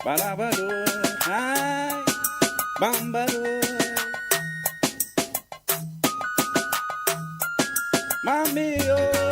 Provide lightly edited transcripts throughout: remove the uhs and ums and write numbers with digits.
Balabado, ay, bambado. Mami, oh.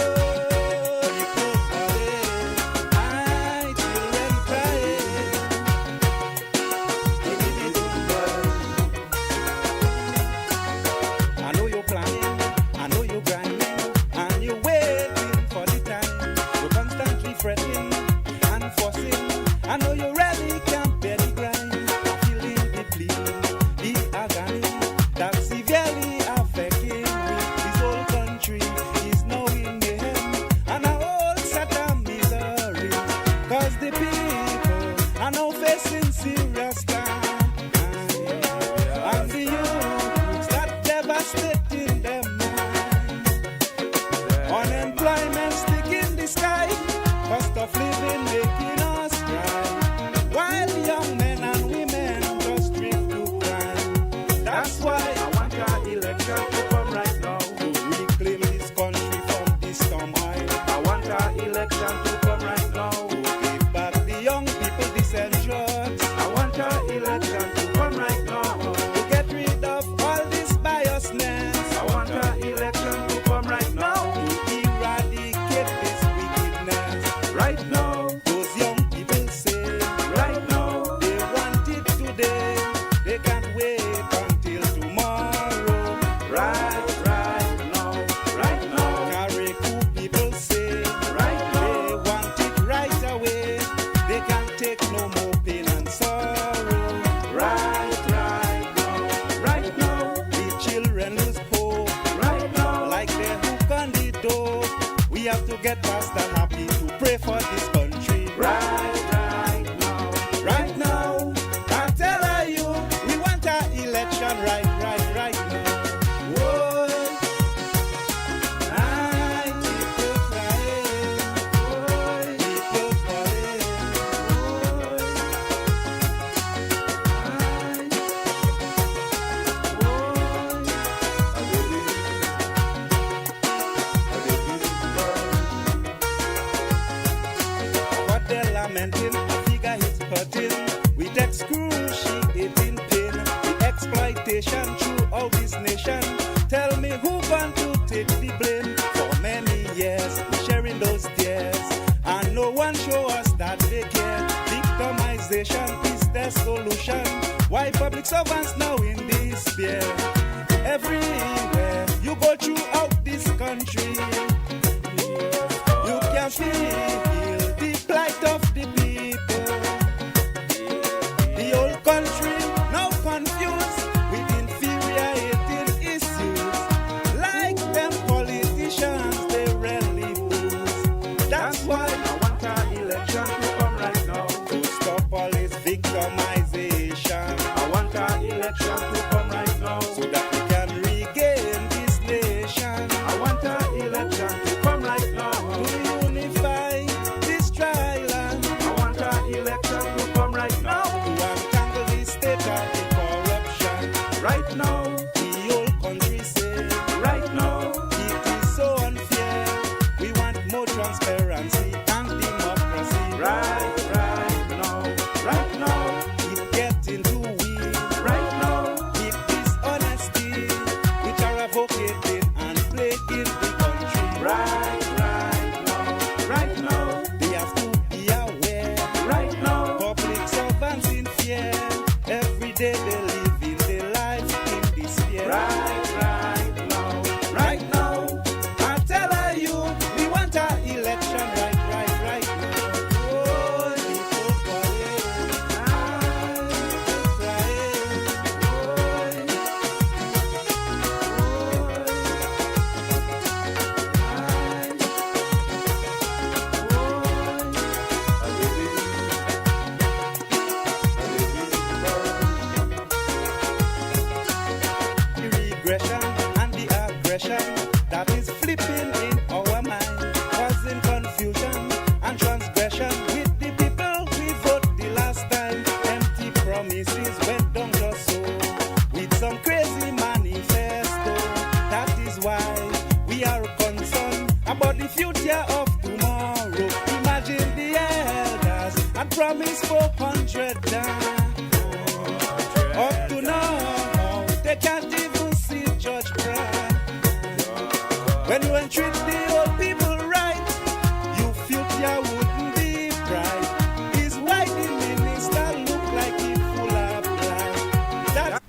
promise $400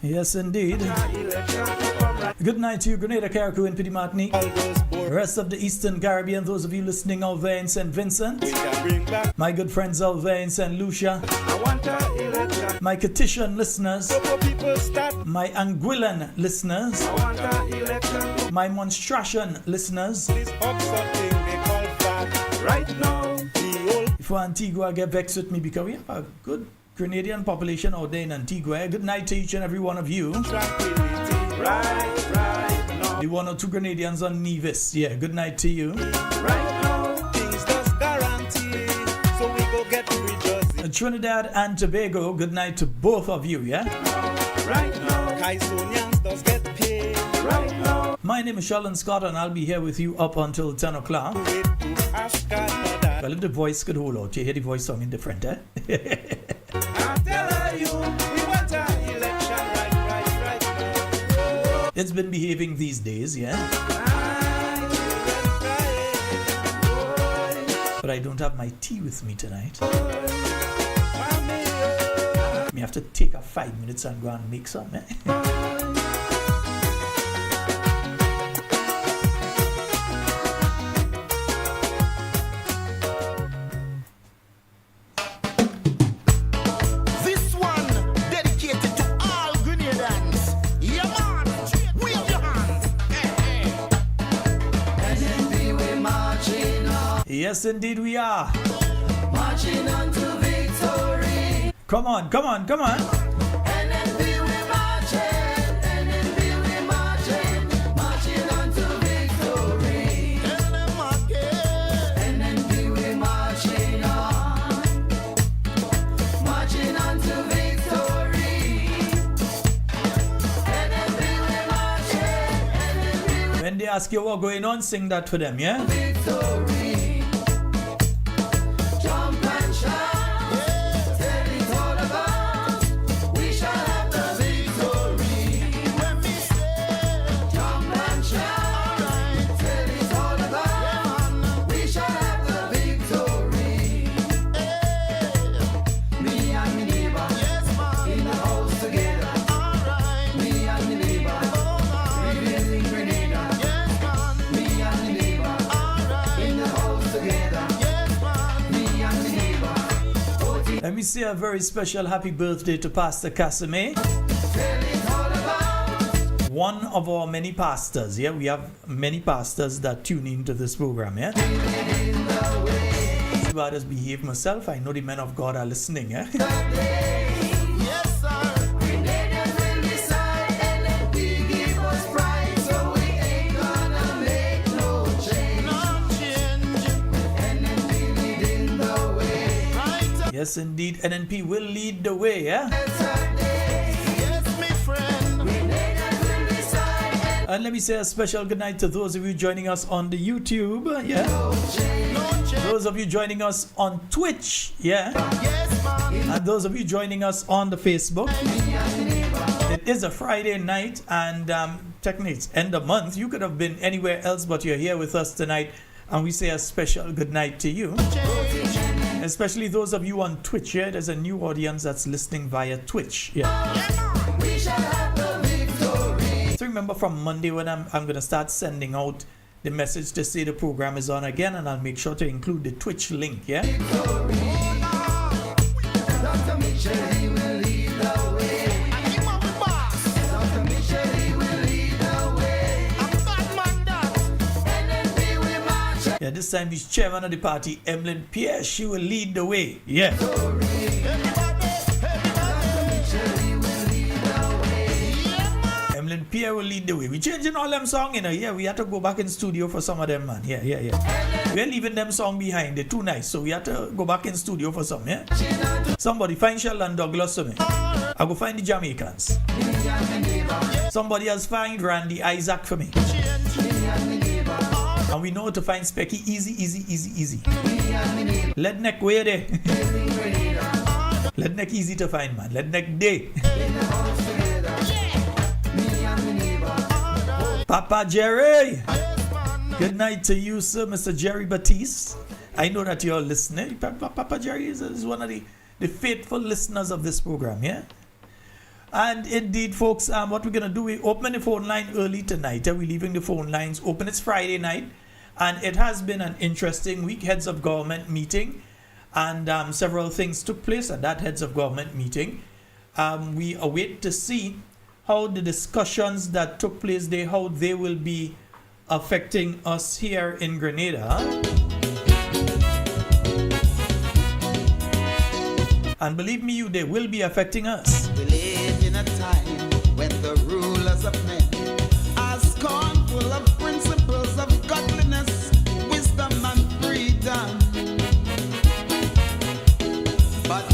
Yes, indeed. Good night to you, Grenada, Carriacou, and Petit Martinique. The rest of the Eastern Caribbean, those of you listening out there in St. Vincent. My good friends out there in St. Lucia. My Catitian listeners. My Anguillan listeners. My Monstration listeners. If Antigua get vexed with me because we have a good Grenadian population out there in Antigua. Good night to each and every one of you. The one or two Grenadians on Nevis. Yeah, good night to you. Trinidad and Tobago, good night to both of you, yeah? My name is Sheldon Scott and I'll be here with you up until 10 o'clock. Well, if the voice could hold out, you hear the voice sounding different, eh? It's been behaving these days, yeah? But I don't have my tea with me tonight. I have to take a 5 minutes and go and make some, eh? Yes, indeed we are. Marching on to victory. Come on, come on, come on. NNB we marching, NNB we marching, marching on to victory. NNB we marching on to victory. NNB we marching. When they ask you what's going on, sing that for them, yeah? Victory. Let me say a very special happy birthday to Pastor Casimir. One of our many pastors, yeah? We have many pastors that tune into this program, yeah? If I just behave myself, I know the men of God are listening, yeah? Yes, indeed, NNP will lead the way, yeah? Yes, my friend. And let me say a special good night to those of you joining us on the YouTube, yeah? Those of you joining us on Twitch, yeah? And those of you joining us on the Facebook. It is a Friday night, and technically it's end of month. You could have been anywhere else, but you're here with us tonight, and we say a special good night to you. Especially those of you on Twitch, yeah? There's a new audience that's listening via Twitch, yeah? So remember from Monday when I'm going to start sending out the message to say the program is on again, and I'll make sure to include the Twitch link, yeah? Yeah, this time he's chairman of the party, Emlyn Pierre. She will lead the way. Yeah. Emlyn Pierre will lead the way. We're changing all them songs, you know. Yeah, we have to go back in studio for some of them, man. Yeah. We're leaving them song behind. They're too nice. So we have to go back in studio for some, yeah? Somebody find Sheldon Douglas for me. I'll go find the Jamaicans. Somebody else find Randy Isaac for me. And we know how to find Specky easy. Ledneck where they? Ledneck easy to find, man. Ledneck day. Papa Jerry. Good night to you, sir, Mr. Jerry Batiste. I know that you're listening. Papa Jerry is one of the faithful listeners of this program, yeah? And indeed, folks, what we're going to do, we open the phone line early tonight. We're leaving the phone lines open. It's Friday night, and it has been an interesting week. Heads of government meeting, and several things took place at that heads of government meeting. We await to see how the discussions that took place there, how they will be affecting us here in Grenada. And believe me, they will be affecting us. We live in a time when the rulers of men are scornful of principles of godliness, wisdom, and freedom. But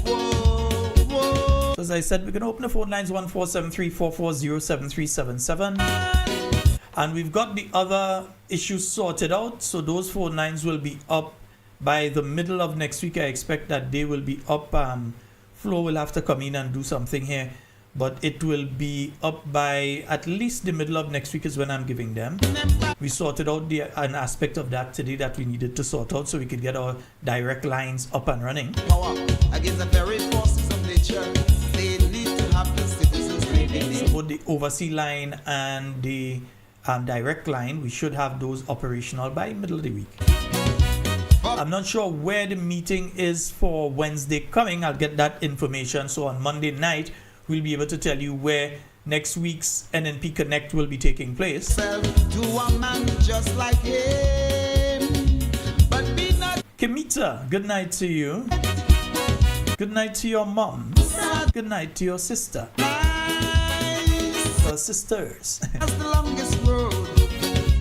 whoa. So as I said, we're going to open the phone lines 14734407377. And we've got the other issues sorted out. So those phone lines will be up by the middle of next week. I expect that they will be up. Flo will have to come in and do something here, but it will be up by at least the middle of next week is when I'm giving them. We sorted out an aspect of that today that we needed to sort out so we could get our direct lines up and running. Power against the very forces of nature. They need to have the citizens living. So both the oversea line and the direct line, we should have those operational by middle of the week. I'm not sure where the meeting is for Wednesday coming. I'll get that information. So on Monday night, we'll be able to tell you where next week's NNP Connect will be taking place. To a man just like him, but be not. Kimita, good night to you. Good night to your mom. Good night to your sister. Nice. Your sisters. As the longest road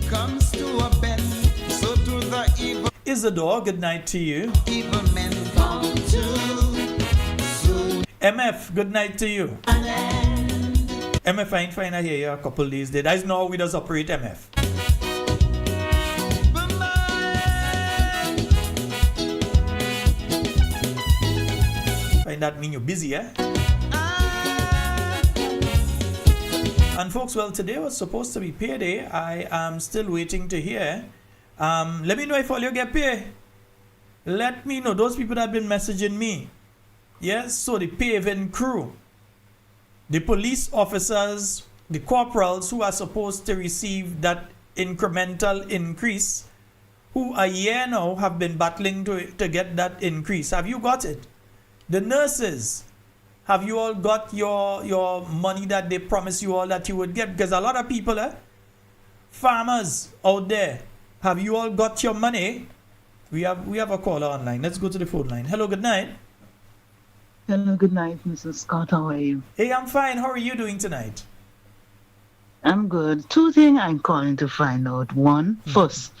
comes to a bend, so to the evil. Isadore, good night to you. Evil men come to soon. MF, good night to you. MF, I ain't find I hear you a couple days. Did I know how we does operate MF? Find that mean you're busy, eh? And folks, well, today was supposed to be payday. I am still waiting to hear. Let me know if all you get paid. Let me know. Those people that have been messaging me. Yes, so the paving crew, the police officers, the corporals who are supposed to receive that incremental increase, who a year now have been battling to get that increase. Have you got it? The nurses, have you all got your money that they promised you all that you would get? Because a lot of people, farmers out there, have you all got your money? We have a caller online. Let's go to the phone line. Hello, good night. Hello, good night, Mrs. Scott. How are you? Hey, I'm fine. How are you doing tonight? I'm good. Two things I'm calling to find out. One, first,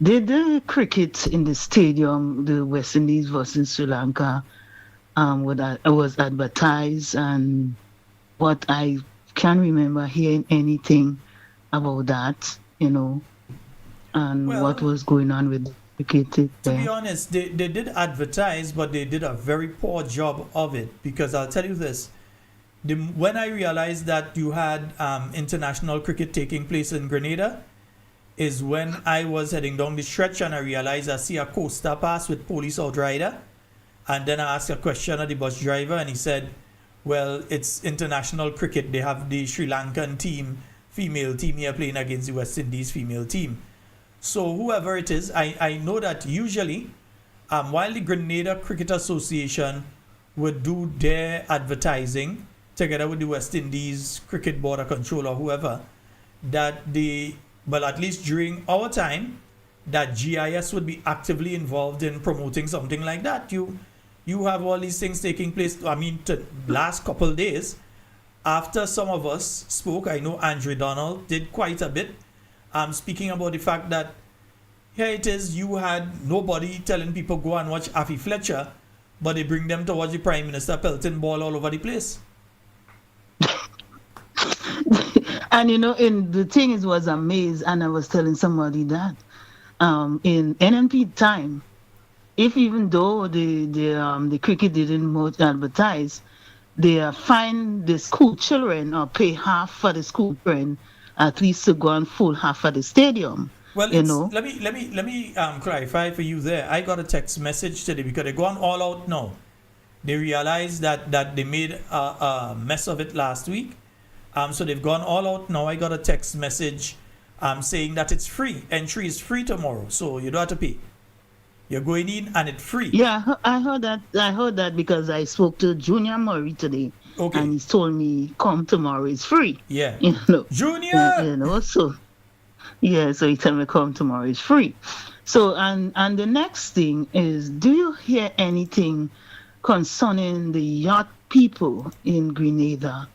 did the cricket in the stadium, the West Indies versus Sri Lanka, was advertised? And what I can't remember hearing anything about that, and what was going on with the cricket there. To be honest, they did advertise, but they did a very poor job of it. Because I'll tell you this, when I realized that you had international cricket taking place in Grenada, is when I was heading down the stretch and I realized I see a coaster pass with police outrider. And then I asked a question of the bus driver and he said, well, it's international cricket. They have the Sri Lankan team, female team here playing against the West Indies female team. So whoever it is, I know that usually, while the Grenada Cricket Association would do their advertising together with the West Indies Cricket Board of Control or whoever, that at least during our time, that GIS would be actively involved in promoting something like that. You have all these things taking place. I mean, last couple of days, after some of us spoke, I know Andrew Donald did quite a bit. Speaking about the fact that here it is, you had nobody telling people go and watch Afi Fletcher, but they bring them to watch the Prime Minister pelting ball all over the place. And in the thing is, was amazed, and I was telling somebody that in NNP time, if even though the cricket didn't much advertise, they fine the school children or pay half for the school children at least to go and full half of the stadium. Well, let me clarify for you there. I got a text message today because they're going all out now. They realized that they made a mess of it last week. So they've gone all out now. I got a text message saying that it's free. Entry is free tomorrow, so you don't have to pay. You're going in and it's free. Yeah, I heard that. I heard that because I spoke to Junior Murray today. Okay. And he told me, come tomorrow, it's free. Yeah. You know. Junior! You know, so so he told me come tomorrow, it's free. So and the next thing is, do you hear anything concerning the yacht people in Grenada?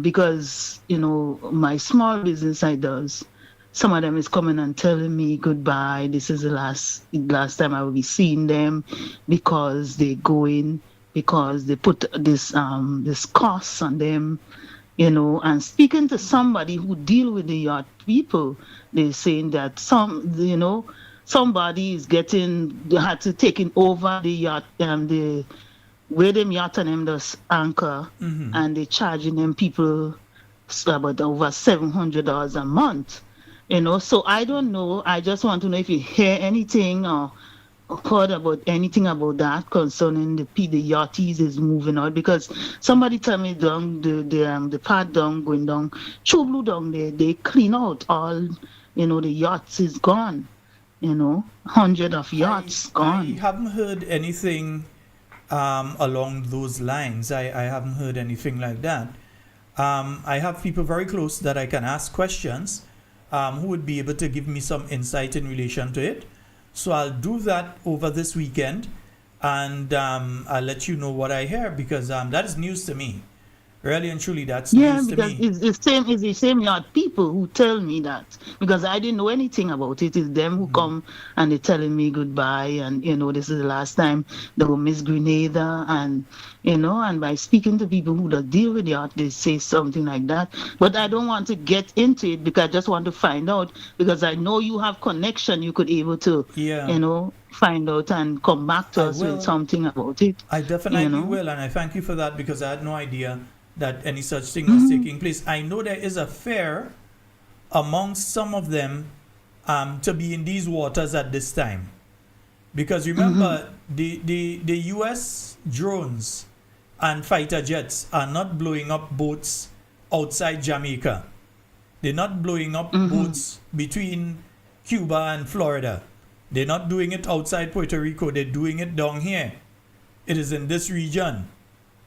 Because, you know, my small business I does, some of them is coming and telling me goodbye. This is the last time I will be seeing them because they going, because they put this cost on them, you know. And speaking to somebody who deal with the yacht people, they're saying that somebody is had to taking over the yacht, the where them yacht and them does anchor, and they charging them people about over $700 a month. You know, so I don't know. I just want to know if you hear anything or heard about anything about that concerning the yachties is moving out, because somebody tell me down the part down going down Chublu down there, they clean out all, you know, the yachts is gone. You know, 100 of yachts gone. I haven't heard anything along those lines. I haven't heard anything like that. I have people very close that I can ask questions who would be able to give me some insight in relation to it. So I'll do that over this weekend, and I'll let you know what I hear, because that is news to me. Really and truly, that's news to me. Yeah, because it's the same yacht people who tell me that, because I didn't know anything about it. It's them who come and they're telling me goodbye, and, you know, this is the last time they will miss Grenada, and, you know, and by speaking to people who don't deal with the yacht, they say something like that. But I don't want to get into it, because I just want to find out, because I know you have connection. You could able to, you know, find out and come back to us with something about it. I definitely will, and I thank you for that, because I had no idea that any such thing was taking place. I know there is a fear amongst some of them to be in these waters at this time, because remember the US drones and fighter jets are not blowing up boats outside Jamaica. They're not blowing up boats between Cuba and Florida. They're not doing it outside Puerto Rico. They're doing it down here. It is in this region.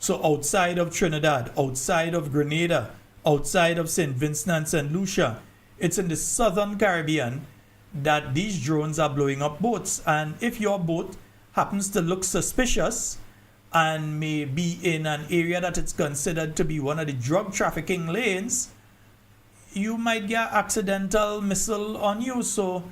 So outside of Trinidad, outside of Grenada, outside of St. Vincent and St. Lucia, it's in the southern Caribbean that these drones are blowing up boats. And if your boat happens to look suspicious and may be in an area that it's considered to be one of the drug trafficking lanes, you might get accidental missile on you. So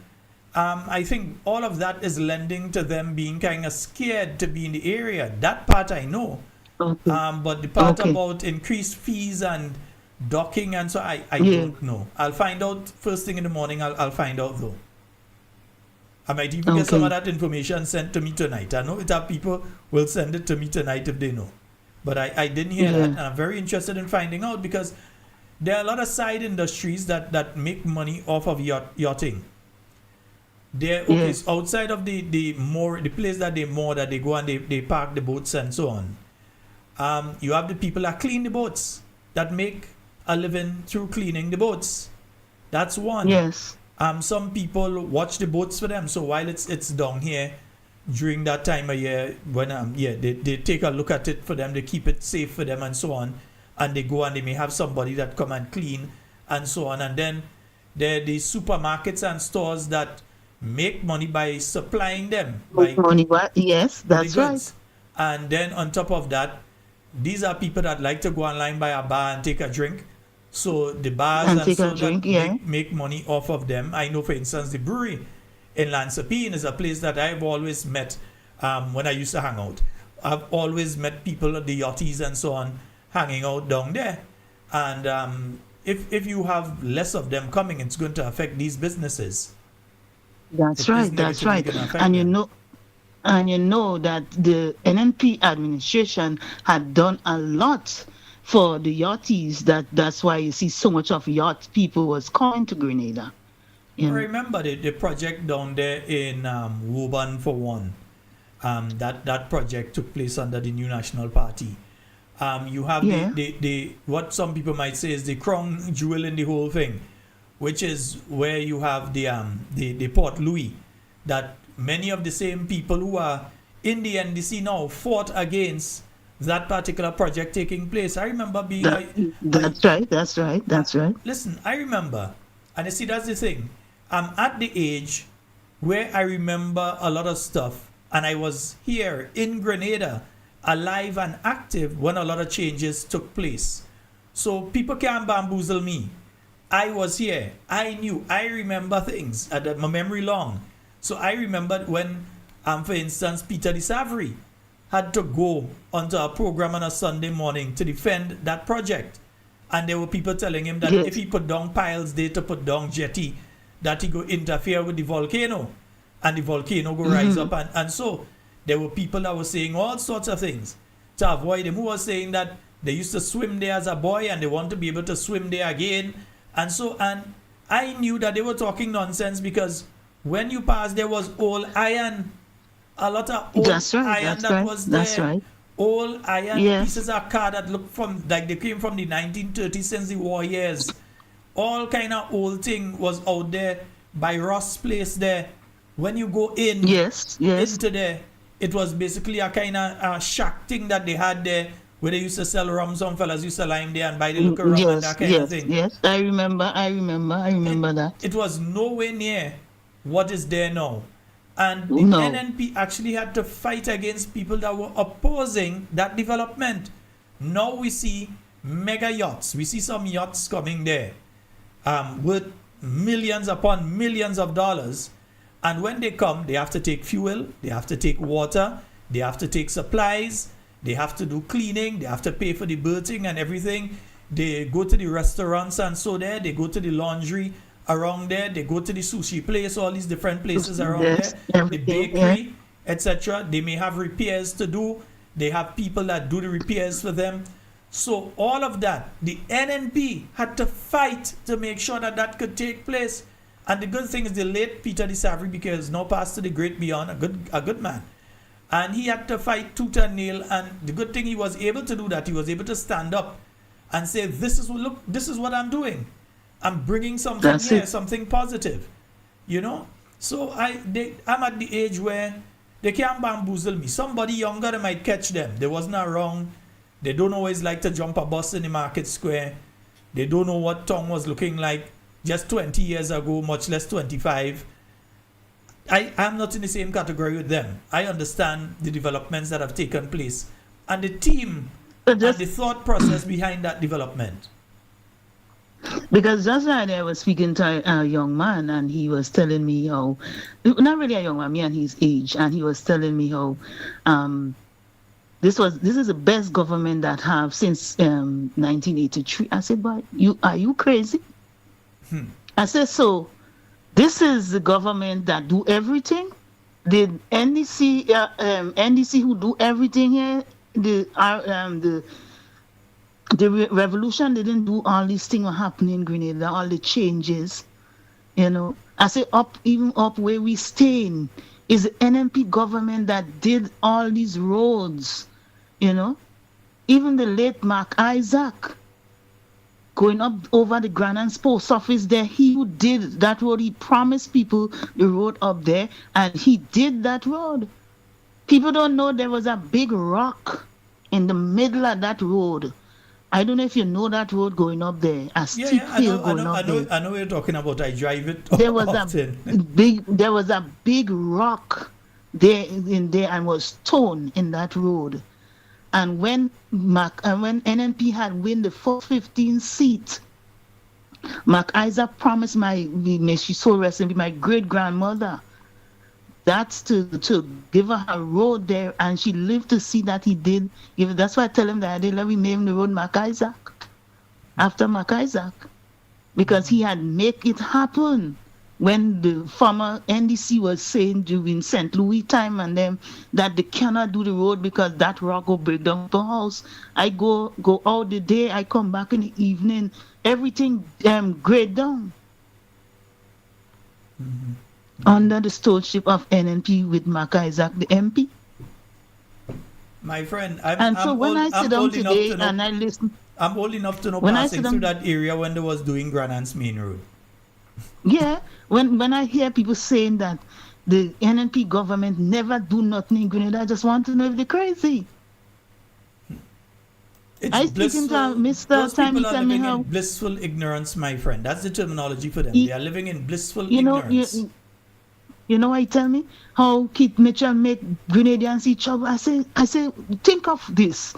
I think all of that is lending to them being kind of scared to be in the area. That part I know. But the part about increased fees and docking and so I don't know. I'll find out first thing in the morning. I'll find out though. I might even get some of that information sent to me tonight. I know that people will send it to me tonight if they know. But I didn't hear that, and I'm very interested in finding out, because there are a lot of side industries that make money off of yachting. They're so outside of the place that they go and they park the boats and so on. You have the people that clean the boats, that make a living through cleaning the boats. That's one. Yes. Some people watch the boats for them. So while it's down here during that time of year, when they take a look at it for them, they keep it safe for them and so on. And they go and they may have somebody that come and clean and so on. And then there are the supermarkets and stores that make money by supplying them. Yes, that's right. And then on top of that, these are people that like to go online, buy a bar and take a drink. So the bars and so that make money off of them. I know, for instance, the brewery in Lansapine is a place that I've always met when I used to hang out. I've always met people, the yachties and so on, hanging out down there. And if you have less of them coming, it's going to affect these businesses. That's right. And you know that the NNP administration had done a lot for the yachties. That's why you see so much of yacht people was coming to Grenada. I remember the project down there in Woburn for one. that project took place under the New National Party. You have the what some people might say is the crown jewel in the whole thing, which is where you have the Port Louis, that many of the same people who are in the NDC now fought against that particular project taking place. I remember being... That's right. Listen, I remember, and you see, that's the thing. I'm at the age where I remember a lot of stuff, and I was here in Grenada, alive and active when a lot of changes took place. So people can't bamboozle me. I was here. I knew. I remember things. My memory long. So I remembered when, for instance, Peter de Savary had to go onto a program on a Sunday morning to defend that project. And there were people telling him that if he put down piles there to put down jetty, that he go interfere with the volcano. And the volcano go rise up. And so there were people that were saying all sorts of things to avoid him, who was saying that they used to swim there as a boy and they want to be able to swim there again. And I knew that they were talking nonsense, because when you passed, there was old iron, a lot of old iron that was there. That's right. Old iron pieces of car that looked like they came from the 1930s, since the war years. All kind of old thing was out there by Ross Place there. When you go in into there, it was basically a kind of shack thing that they had there, where they used to sell rum. Some fellas used to line there and buy the local rum and that kind of thing. Yes, I remember that. It was nowhere near what is there now. And the NNP actually had to fight against people that were opposing that development. Now we see mega yachts. We see some yachts coming there worth millions upon millions of dollars. And when they come, they have to take fuel, they have to take water, they have to take supplies, they have to do cleaning, they have to pay for the berthing and everything. They go to the restaurants and so there, they go to the laundry around there, they go to the sushi place, all these different places around there, the bakery, etc. They may have repairs to do. They have people that do the repairs for them. So all of that, the NNP had to fight to make sure that that could take place. And the good thing is the late Peter de Savary, because now passed to the great beyond, a good man. And he had to fight tooth and nail. And the good thing, he was able to do that. He was able to stand up and say, this is what I'm doing. I'm bringing something something positive. You know? So I'm at the age where they can't bamboozle me. Somebody younger, they might catch them. They wasn't around. They don't always like to jump a bus in the market square. They don't know what tongue was looking like just 20 years ago, much less 25. I'm not in the same category with them. I understand the developments that have taken place and the team and the thought process behind that development. Because just right there, I was speaking to a young man, and he was telling me how, not really a young man, me and his age, and he was telling me how this is the best government that have since 1983. I said, but are you crazy? I said, so this is the government that do everything? The NDC who do everything here, the revolution didn't do all these things were happening in Grenada, all the changes, you know. I say even up where we staying is the NNP government that did all these roads, you know. Even the late Mark Isaac going up over the Grenada post office there, he who did that road, he promised people the road up there, and he did that road. People don't know there was a big rock in the middle of that road. I don't know if you know that road going up there. A steep hill going up there. I know what you're talking about. I drive it there was often. There was a big rock there and was stone in that road. And when NNP had win the 415 seat, Mark Isaac promised may she so rest and be my great grandmother. That's to give her a road there, and she lived to see that he did. That's why I tell him that I did let me name the road Mark Isaac, after Mark Isaac, because he had make it happen when the former NDC was saying during St. Louis time and them that they cannot do the road because that rock will break down the house. I go out the day, I come back in the evening, everything grade down. Under the stewardship of NNP with Mark Isaac, the MP. My friend, And so when I sit down today and I listen, I'm old enough to know when I passing sit down, through that area when they was doing Granan's Main Road. yeah, when I hear people saying that the NNP government never do nothing in Grenada, I just want to know if they're crazy. It's I speaking to Mr. Those Time, he people are tell me living how, in blissful ignorance, my friend. That's the terminology for them. He- They are living in blissful you know, ignorance. you know what he tell me? How Keith Mitchell make Grenadians see trouble. I say, think of this.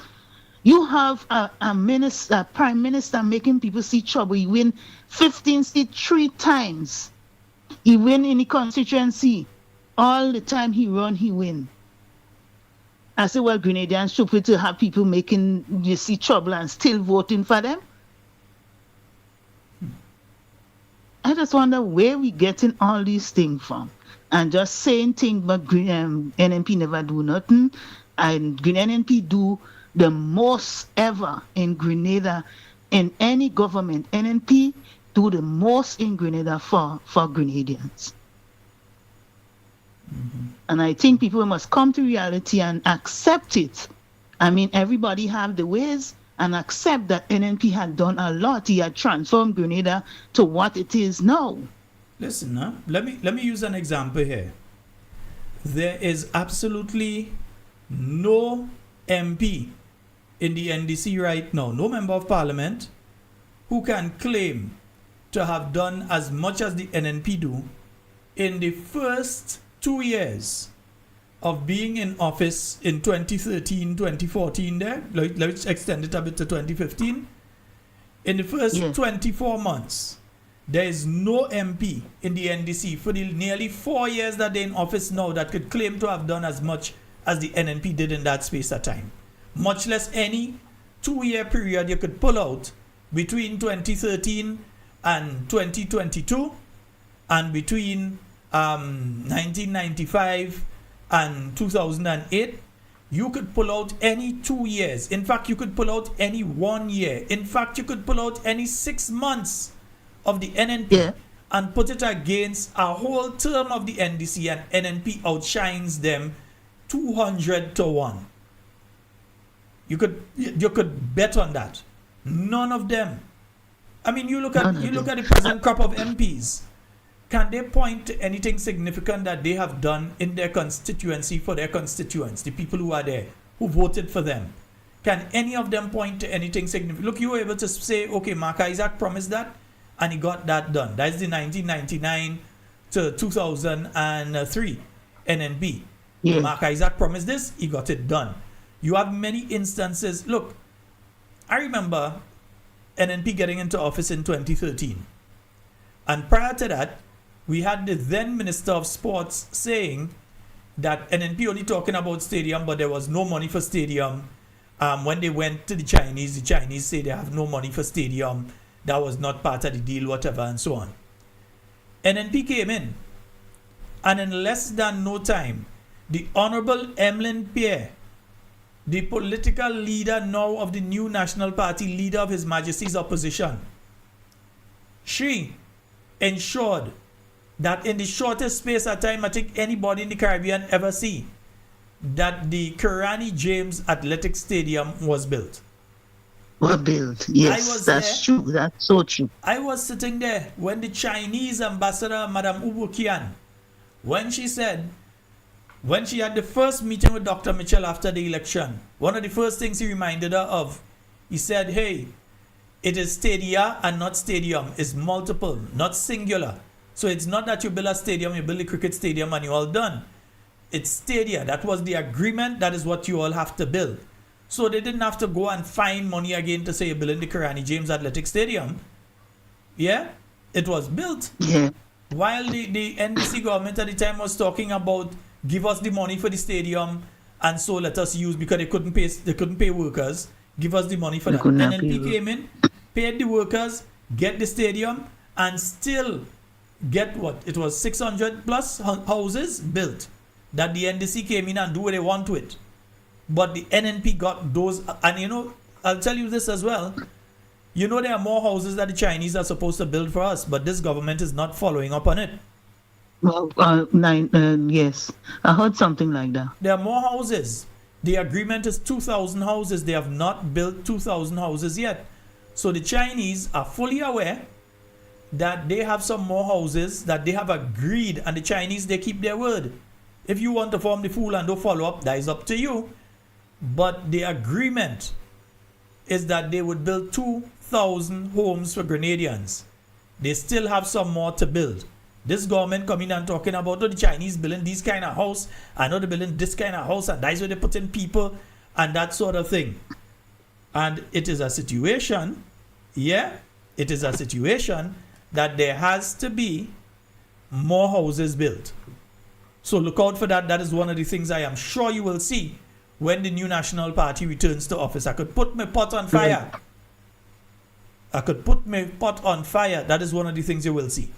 You have a minister, a prime minister making people see trouble. He win 15 seats 3 times. He win in the constituency. All the time he run, he win. I say, well, Grenadians stupid to have people making you see trouble and still voting for them. I just wonder where we getting all these things from. And just saying things, but NNP never do nothing. And NNP do the most ever in Grenada, in any government. NNP do the most in Grenada for Grenadians. Mm-hmm. And I think people must come to reality and accept it. I mean, everybody have the ways and accept that NNP had done a lot. He had transformed Grenada to what it is now. Listen, let me use an example here. There is absolutely no MP in the NDC right now, no member of parliament, who can claim to have done as much as the NNP do in the first 2 years of being in office in 2013, 2014 there. Let's extend it a bit to 2015. In the first 24 months, there is no MP in the NDC for the nearly 4 years that they're in office now that could claim to have done as much as the NNP did in that space of time. Much less any 2-year period you could pull out between 2013 and 2022 and between 1995 and 2008. You could pull out any 2 years. In fact, you could pull out any 1 year. In fact, you could pull out any 6 months of the NNP and put it against a whole term of the NDC, and NNP outshines them 200 to 1. You could bet on that. None of them. I mean, you look at the present crop of MPs. Can they point to anything significant that they have done in their constituency for their constituents, the people who are there, who voted for them? Can any of them point to anything significant? Look, you were able to say, okay, Mark Isaac promised that, and he got that done. That's the 1999 to 2003 NNP. Yeah. Mark Isaac promised this, he got it done. You have many instances. Look, I remember NNP getting into office in 2013. And prior to that, we had the then Minister of Sports saying that NNP only talking about stadium, but there was no money for stadium. When they went to the Chinese say they have no money for stadium. That was not part of the deal, whatever, and so on. NNP came in, and in less than no time, the Honorable Emlyn Pierre, the political leader now of the new National Party, leader of His Majesty's opposition, she ensured that in the shortest space of time I think anybody in the Caribbean ever see, that the Carriacou James Athletic Stadium was built. Well built, yes, that's true. That's so true. I was sitting there when the Chinese ambassador, Madame Ubukian, when she had the first meeting with Dr. Mitchell after the election, one of the first things he reminded her of, he said, hey, it is stadia and not stadium. It's multiple, not singular. So it's not that you build a stadium, you build a cricket stadium and you're all done. It's stadia. That was the agreement. That is what you all have to build. So they didn't have to go and find money again to say you're building the Carriacou James Athletic Stadium. Yeah, it was built. Yeah. While the NDC government at the time was talking about give us the money for the stadium and so let us use, because they couldn't pay workers. Give us the money for that. NNP came in, paid the workers, get the stadium, and still get what? It was 600 plus houses built that the NDC came in and do what they want to it. But the NNP got those, and I'll tell you this as well. There are more houses that the Chinese are supposed to build for us, but this government is not following up on it. Well, yes, I heard something like that. There are more houses. The agreement is 2,000 houses. They have not built 2,000 houses yet. So the Chinese are fully aware that they have some more houses that they have agreed, and the Chinese, they keep their word. If you want to form the fool and don't follow up, that is up to you. But the agreement is that they would build 2,000 homes for Grenadians. They still have some more to build. This government coming and talking about, oh, the Chinese building these kind of house, I know they're building this kind of house, and that's where they put in people and that sort of thing. And it is a situation, it is a situation that there has to be more houses built. So look out for that. That is one of the things I am sure you will see when the new National Party returns to office. I could put my pot on fire. That is one of the things you will see.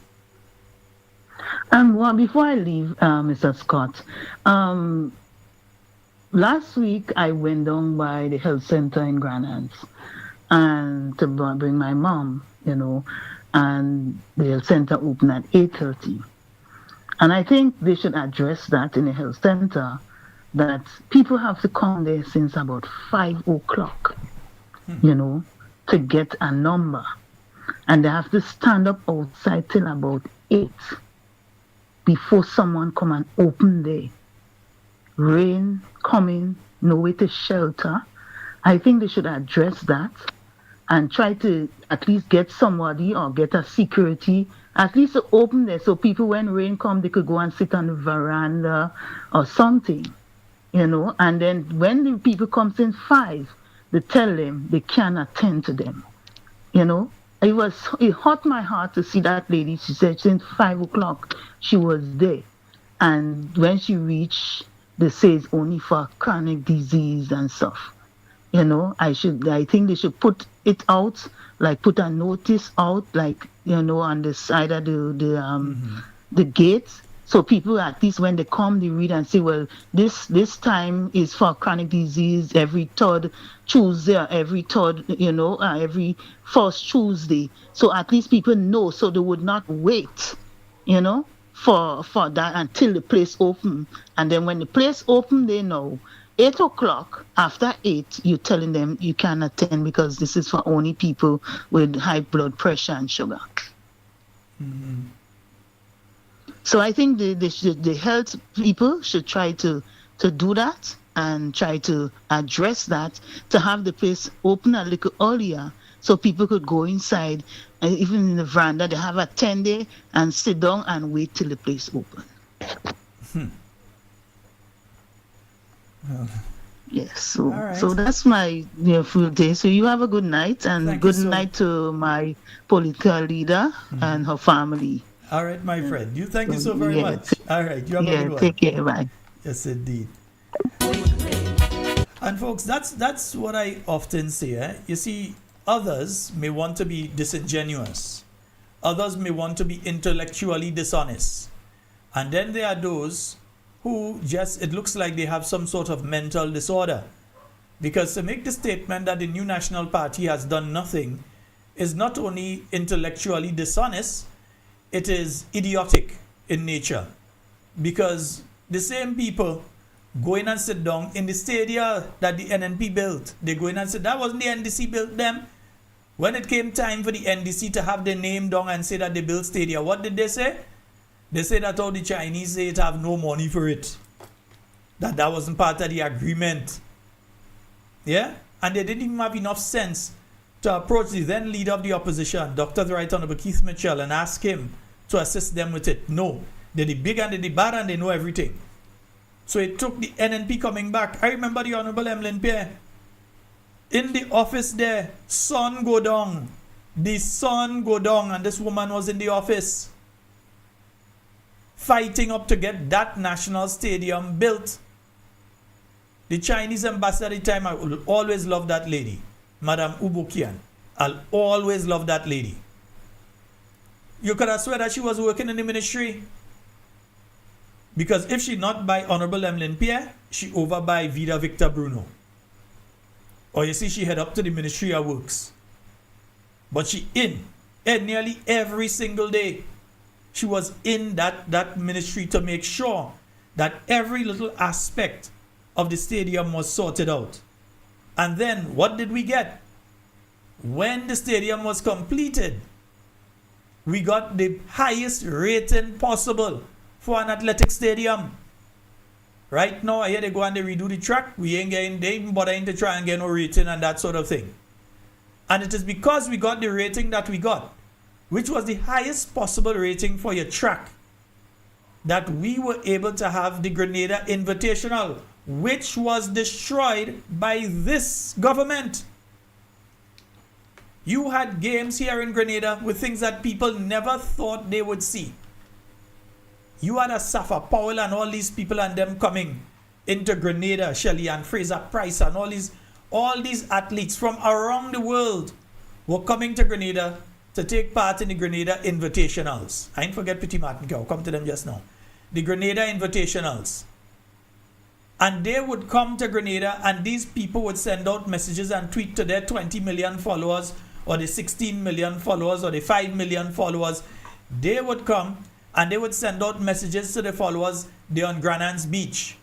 Well, before I leave, Mr. Scott, last week I went down by the health center in Grenada and to bring my mom, and the health center opened at 8:30. And I think they should address that in the health center, that people have to come there since about 5 o'clock, to get a number. And they have to stand up outside till about 8 before someone come and open there. Rain coming, no way to shelter. I think they should address that and try to at least get somebody or get a security at least to open there, so people, when rain come, they could go and sit on the veranda or something, and then when the people comes in 5, they tell them they can't attend to them. It hurt my heart to see that lady. She said since 5 o'clock she was there, and when she reached, they say it's only for chronic disease and stuff. I think they should put it out, like put a notice out, like on the side of the gates, so people at least when they come, they read and say, well, this time is for chronic disease every third Tuesday, or every first Tuesday. So at least people know, so they would not wait, for that until the place open. And then when the place open, they know 8 o'clock, after 8, you're telling them you can't attend because this is for only people with high blood pressure and sugar. Mm-hmm. So I think the health people should try to do that and try to address that, to have the place open a little earlier so people could go inside, and even in the veranda, they have a 10-day and sit down and wait till the place open. Yes, so that's my full day. So you have a good night, and good night to my political leader and her family. All right, my friend. Thank you so very much. All right, you have a good one. Take care, bye. Yes, indeed. And folks, that's what I often say. You see, others may want to be disingenuous. Others may want to be intellectually dishonest. And then there are those who it looks like they have some sort of mental disorder. Because to make the statement that the new National Party has done nothing is not only intellectually dishonest, it is idiotic in nature. Because the same people go in and sit down in the stadia that the NNP built. They go in and say, that wasn't the NDC built them. When it came time for the NDC to have their name down and say that they built stadia, what did they say? They say that all the Chinese say it have no money for it. That wasn't part of the agreement. Yeah? And they didn't even have enough sense to approach the then leader of the opposition, Dr. the Right Honorable Keith Mitchell, and ask him to assist them with it. No. They're the big and they're the bad and they know everything. So it took the NNP coming back. I remember the Honorable Emlyn Pierre. In the office there, sun go down. The sun go down, and this woman was in the office fighting up to get that national stadium built. The Chinese ambassador at the time, I will always love that lady, Madame Ubukian. I'll always love that lady. You could have swear that she was working in the ministry. Because if she not by Honorable Emlyn Pierre, she over by Vida Victor Bruno. Or you see, she head up to the Ministry of Works. But she in nearly every single day. She was in that ministry to make sure that every little aspect of the stadium was sorted out. And then what did we get? When the stadium was completed, we got the highest rating possible for an athletic stadium. Right now, I hear they go and they redo the track. They ain't bothering to try and get no rating and that sort of thing. And it is because we got the rating that we got, which was the highest possible rating for your track, that we were able to have the Grenada Invitational, which was destroyed by this government. You had games here in Grenada with things that people never thought they would see. You had a Safa Powell and all these people and them coming into Grenada, Shelley and Fraser Price and all these athletes from around the world were coming to Grenada to take part in the Grenada Invitationals. I ain't forget Petit Martin, I'll come to them just now. The Grenada Invitationals. And they would come to Grenada and these people would send out messages and tweet to their 20 million followers or the 16 million followers or the 5 million followers. They would come and they would send out messages to the followers. They're on Granans Beach.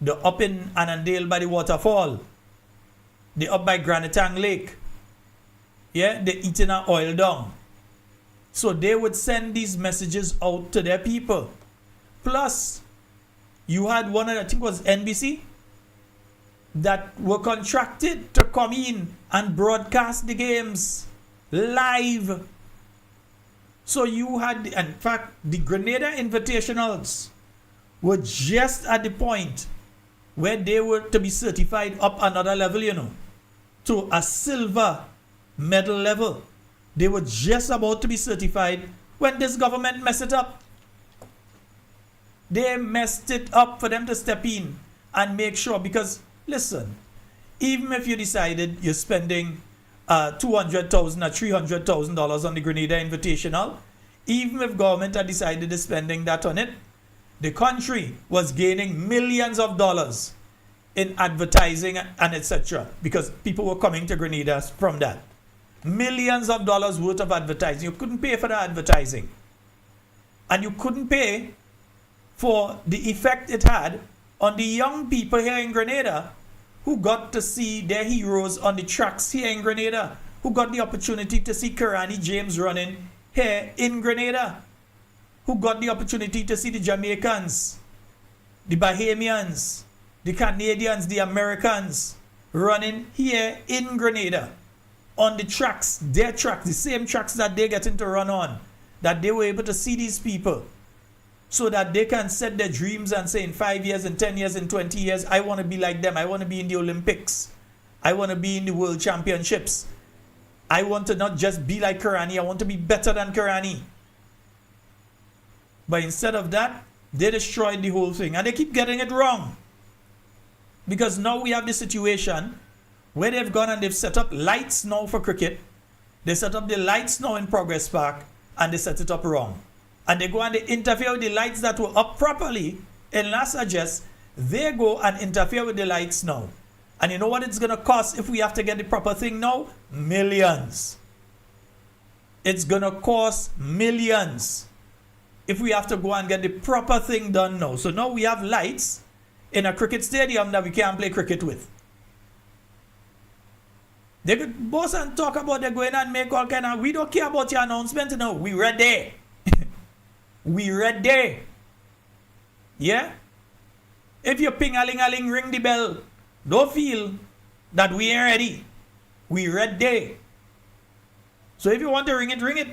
They're up in Annandale by the waterfall. They're up by Granatang Lake. Yeah, they're eating an oil down. So they would send these messages out to their people. Plus, you had one, I think it was NBC, that were contracted to come in and broadcast the games live. So you had, in fact, the Grenada Invitationals were just at the point where they were to be certified up another level, to a silver medal level. They were just about to be certified when this government messed it up. They messed it up for them to step in and make sure, because listen, even if you decided you're spending $200,000 or $300,000 on the Grenada Invitational, even if government had decided to spending that on it, the country was gaining millions of dollars in advertising and etc. because people were coming to Grenada from that. Millions of dollars worth of advertising. You couldn't pay for the advertising. And you couldn't pay for the effect it had on the young people here in Grenada who got to see their heroes on the tracks here in Grenada, who got the opportunity to see Karani James running here in Grenada, who got the opportunity to see the Jamaicans, the Bahamians, the Canadians, the Americans running here in Grenada on the tracks, their tracks, the same tracks that they getting to run on, that they were able to see these people so that they can set their dreams and say in 5 years, in 10 years, in 20 years, I want to be like them. I want to be in the Olympics. I want to be in the World Championships. I want to not just be like Karani, I want to be better than Karani. But instead of that, they destroyed the whole thing. And they keep getting it wrong. Because now we have the situation where they've gone and they've set up lights now for cricket. They set up the lights now in Progress Park and they set it up wrong. And they go and they interfere with the lights that were up properly in Las Ages. They go and interfere with the lights now. And you know what it's going to cost if we have to get the proper thing now? Millions. It's going to cost millions if we have to go and get the proper thing done now. So now we have lights in a cricket stadium that we can't play cricket with. They could boss and talk about they're going and make all kind of, we don't care about your announcement now. We ready. We ready. Yeah? If you ping-a-ling-a-ling, ring the bell. Don't feel that we ain't ready. We ready. So if you want to ring it, ring it.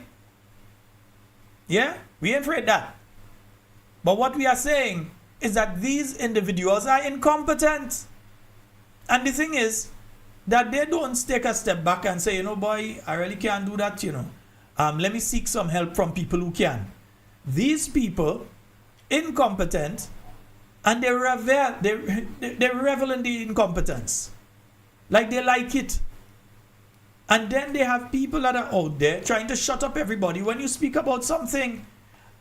Yeah? We ain't afraid that. But what we are saying is that these individuals are incompetent. And the thing is that they don't take a step back and say, boy, I really can't do that, let me seek some help from people who can. These people, incompetent, and they revel in the incompetence. Like they like it. And then they have people that are out there trying to shut up everybody. When you speak about something,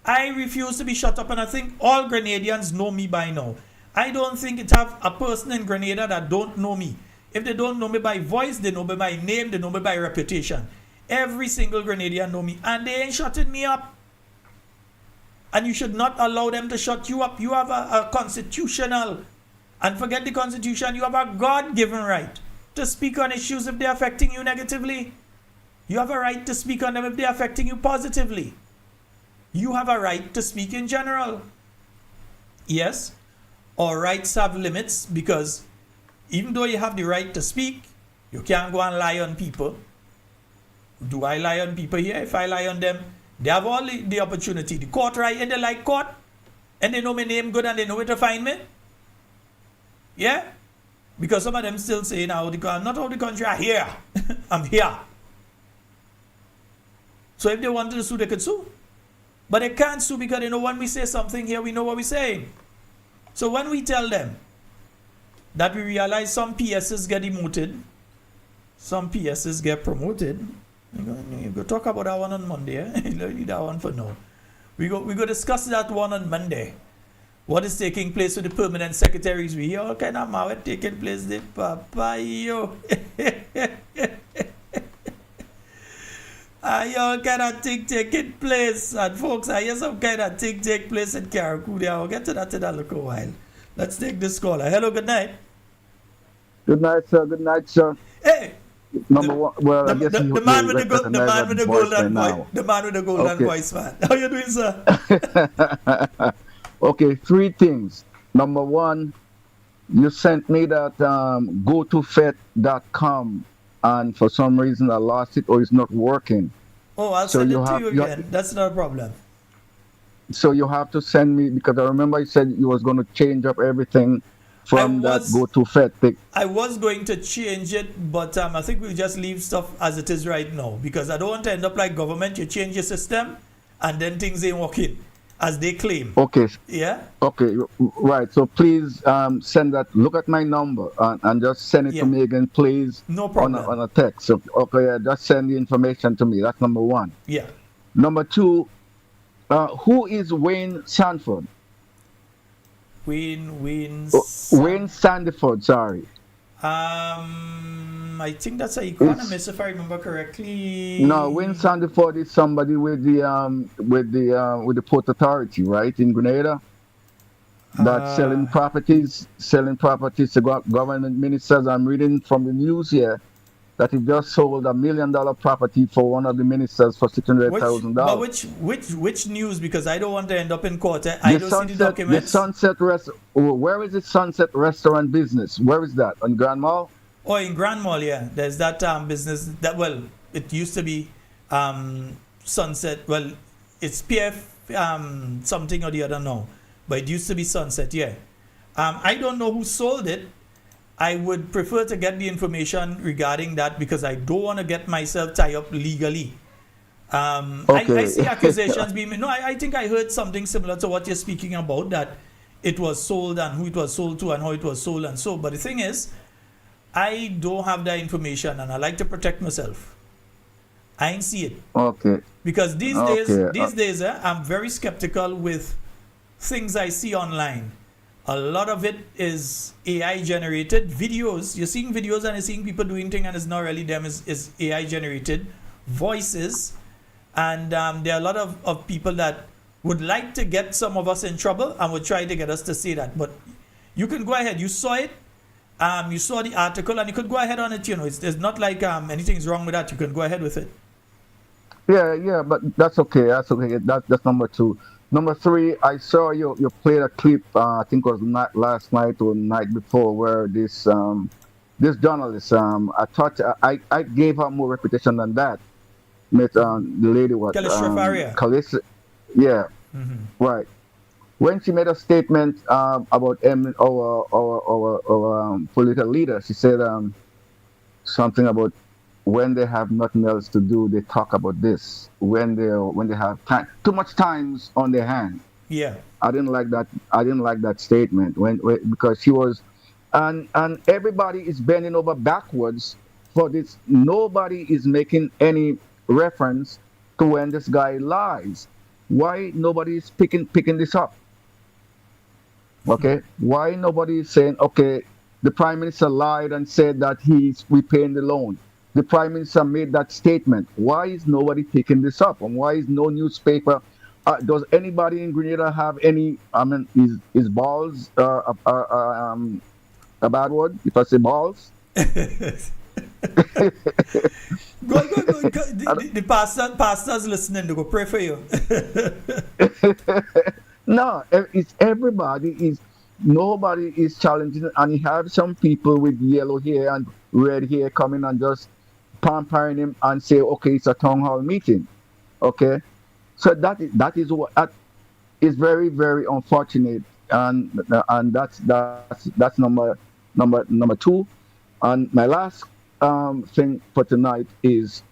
I refuse to be shut up, and I think all Grenadians know me by now. I don't think it have a person in Grenada that don't know me. If they don't know me by voice, they know me by name, they know me by reputation. Every single Grenadian know me, and they ain't shutting me up. And you should not allow them to shut you up. You have a constitutional And forget the Constitution, you have a God-given right to speak on issues if they're affecting you negatively. You have a right to speak on them if they're affecting you positively. You have a right to speak in general. Yes, our rights have limits because even though you have the right to speak, you can't go and lie on people. Do I lie on people here? If I lie on them, they have all the opportunity. The court right and they like court and they know my name good and they know where to find me. Yeah? Because some of them still say, now, I'm not out of the country, I'm here. I'm here. So if they wanted to sue, they could sue. But they can't sue because they know when we say something here, we know what we're saying. So when we tell them that we realize some PSs get demoted, some PSs get promoted, you go talk about that one on Monday. Eh? Leave that one for now. We go discuss that one on Monday. What is taking place with the permanent secretaries? We hear all kind of mawet taking place there, Papa yo. All kind of thing taking place. And folks, I hear some kind of thing take place in Carriacou there. I'll get to that in a little while. Let's take this caller. Hello, good night. Good night, sir. Good night, sir. Hey. Number one, well, I guess the man with the golden voice. The man with the golden voice, man. How you doing, sir? Okay, 3 things. Number one, you sent me that gotofet.com, and for some reason I lost it or it's not working. Oh, I'll send it to you again. That's not a problem. So you have to send me, because I remember you said you was going to change up everything from that GoToFet thing. I was going to change it, but I think we'll just leave stuff as it is right now, because I don't want to end up like government. You change your system and then things ain't working as they claim. Okay. Yeah? Okay, right. So please send that. Look at my number and just send it to me again, please. No problem. On a text. So, okay, just send the information to me. That's number one. Yeah. Number two, who is Wayne Sanford? Wayne Sandiford, sorry. I think that's an economist, if I remember correctly. No, Wayne Sandiford is somebody with the Port Authority, right, in Grenada. That's selling properties to government ministers. I'm reading from the news here that he just sold $1 million property for one of the ministers for $600,000. But which news? Because I don't want to end up in court. I don't see the documents. Where is the Sunset Restaurant business? Where is that? On Grand Mall? Oh, in Grand Mall, yeah. There's that business that, well, it used to be Sunset. Well, it's PF something or the other now. But it used to be Sunset, yeah. I don't know who sold it. I would prefer to get the information regarding that because I don't want to get myself tied up legally. Okay. I see accusations being made. No, I think I heard something similar to what you're speaking about, that it was sold and who it was sold to and how it was sold and so. But the thing is, I don't have that information and I like to protect myself. I ain't see it. Okay. Because these days, I'm very skeptical with things I see online. A lot of it is AI generated videos. You're seeing videos and you're seeing people doing things and it's not really them, is AI generated voices. And there are a lot of people that would like to get some of us in trouble and would try to get us to say that. But you can go ahead. You saw it. You saw the article and you could go ahead on it. You know, it's not like anything's wrong with that. You can go ahead with it. Yeah, but that's okay. That's number two. Number three, I saw you played a clip, I think it was last night or night before, where this journalist, I thought I gave her more reputation than that. Met the lady, what? Calistria. Yeah, right. When she made a statement about our political leader, she said something about when they have nothing else to do, they talk about this. When they have too much time on their hand. Yeah. I didn't like that. I didn't like that statement because she was, and everybody is bending over backwards for this. Nobody is making any reference to when this guy lies. Why nobody is picking this up? Okay. Why nobody is saying, okay, the Prime Minister lied and said that he's repaying the loan. The Prime Minister made that statement. Why is nobody picking this up? And why is no newspaper Does anybody in Grenada have any? I mean, is balls a bad word? If I say balls, Go. The pastor's listening. They go pray for you. no, it's everybody is. Nobody is challenging, and you have some people with yellow hair and red hair coming and just pampering him and say, okay, it's a town hall meeting. Okay, so that is what that is very very unfortunate, and that's number two. And my last thing for tonight is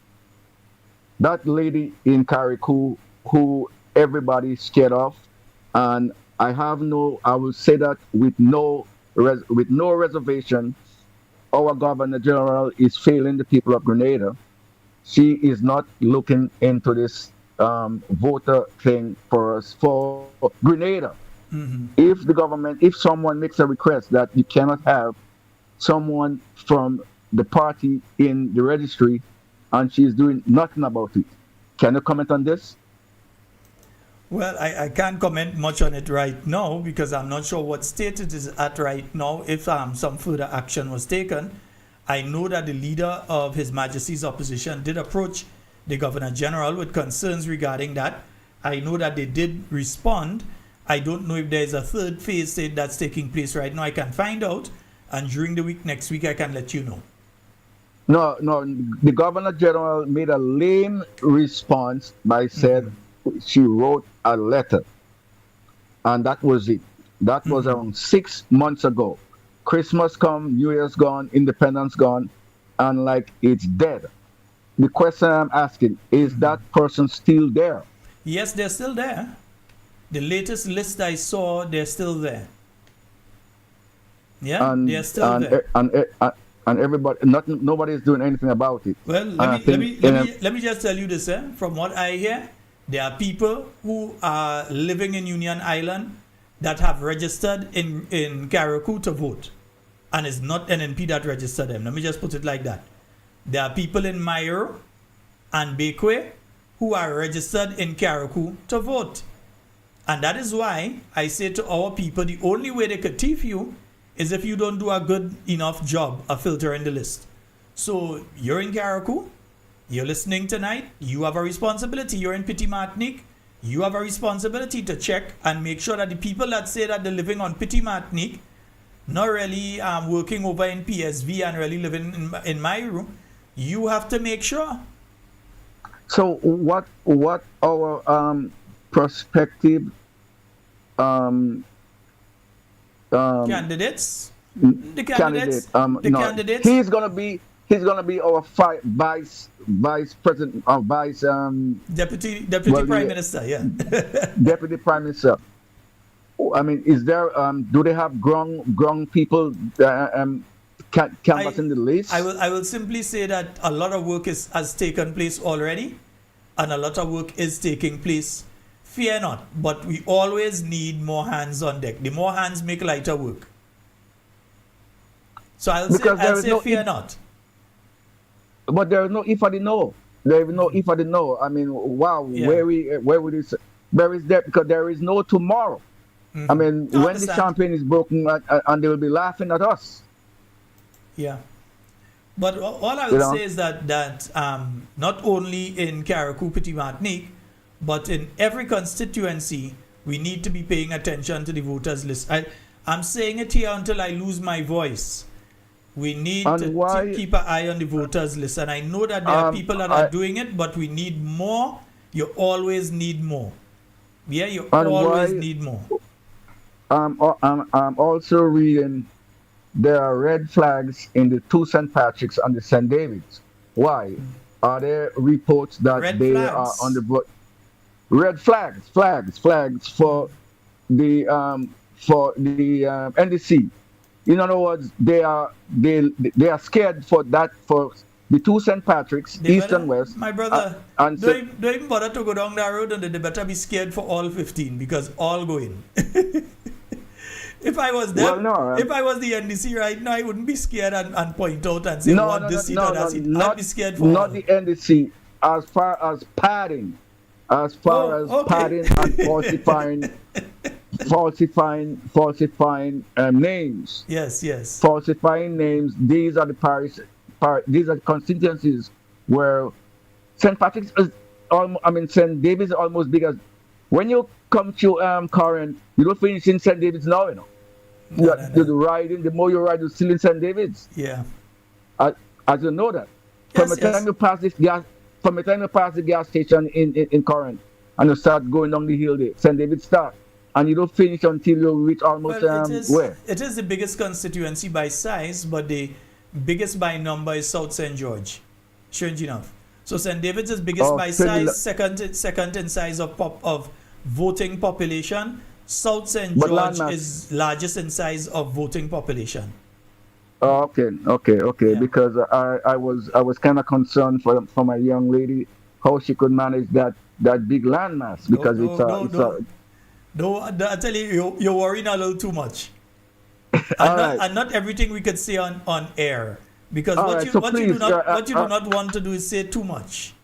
that lady in Carriacou who everybody's scared of, and I will say that with with no reservation, our Governor General is failing the people of Grenada. She is not looking into this voter thing for us for Grenada. Mm-hmm. If someone makes a request that you cannot have someone from the party in the registry, and she's doing nothing about it, can you comment on this? Well, I can't comment much on it right now because I'm not sure what state it is at right now. If some further action was taken, I know that the leader of His Majesty's opposition did approach the Governor General with concerns regarding that. I know that they did respond. I don't know if there's a third phase that's taking place right now. I can find out, and during the week, next week, I can let you know. No, the Governor General made a lame response by said she wrote a letter, and that was it. That was around 6 months ago. Christmas come, New Year's gone, Independence gone, and like it's dead. The question I'm asking is that person still there? Yes, they're still there. The latest list I saw, they're still there. Yeah, they're still there. And everybody, nobody is doing anything about it. Well, let me just tell you this. From what I hear, there are people who are living in Union Island that have registered in Carriacou to vote, and it's not NNP that registered them. Let me just put it like that. There are people in Mayo and Bakeway who are registered in Carriacou to vote. And that is why I say to our people, the only way they could thief you is if you don't do a good enough job of filtering the list. So you're in Carriacou, you're listening tonight, you have a responsibility. You're in Petit Martinique, you have a responsibility to check and make sure that the people that say that they're living on Petit Martinique, not really working over in PSV and really living in my room, you have to make sure. So what our prospective candidates? The candidates? Candidates? He's gonna be our vice president, deputy prime minister. Yeah. Deputy prime minister. I mean, is there? Do they have grown people canvassing the list? I will simply say that a lot of work has taken place already, and a lot of work is taking place. Fear not, but we always need more hands on deck. The more hands make lighter work. So I'll say fear not. But there is no if I didn't know. There is no if I didn't know. I mean, wow, Yeah. where would this? Where is that? Because there is no tomorrow. Mm-hmm. I mean, when the champagne is broken, and they will be laughing at us. Yeah. But all I would say is that not only in Carriacou, Petit Martinique, but in every constituency, we need to be paying attention to the voters list. I'm saying it here until I lose my voice. We need to keep an eye on the voters list. And I know that there are people that are doing it, but we need more. You always need more. Yeah, you always need more. I'm also reading there are red flags in the two St. Patrick's and the St. David's. Why? Are there reports that are on the vote? Red flags for the NDC. In other words, they are scared for the two St. Patrick's, East and West. My brother, don't even bother to go down that road, and they better be scared for all 15 because all go in. If I was them, if I was the NDC right now, I wouldn't be scared and point out and say this seat or that seat. I'd be scared for not all. the NDC. As far as padding as far as okay. padding and falsifying names. Yes. Falsifying names. These are the these are the constituencies where St. Patrick's is St. David's is almost big as when you come to Corinth, you don't finish in St. David's now, you know. The riding, the more you ride, you're still in St. David's. Yeah. As you know that. From the time you pass the gas station in Corinth and you start going down the hill there, St. David's start. And you don't finish until you reach almost where? It is the biggest constituency by size, but the biggest by number is South St. George. Strange enough. So St. David's is biggest by size, second in size of voting population. South St. George is largest in size of voting population. Oh, okay. Yeah. Because I was kind of concerned for my young lady how she could manage that big landmass because I tell you, you're worrying a little too much. And not everything we could say on air. Because what you do not want to do is say too much.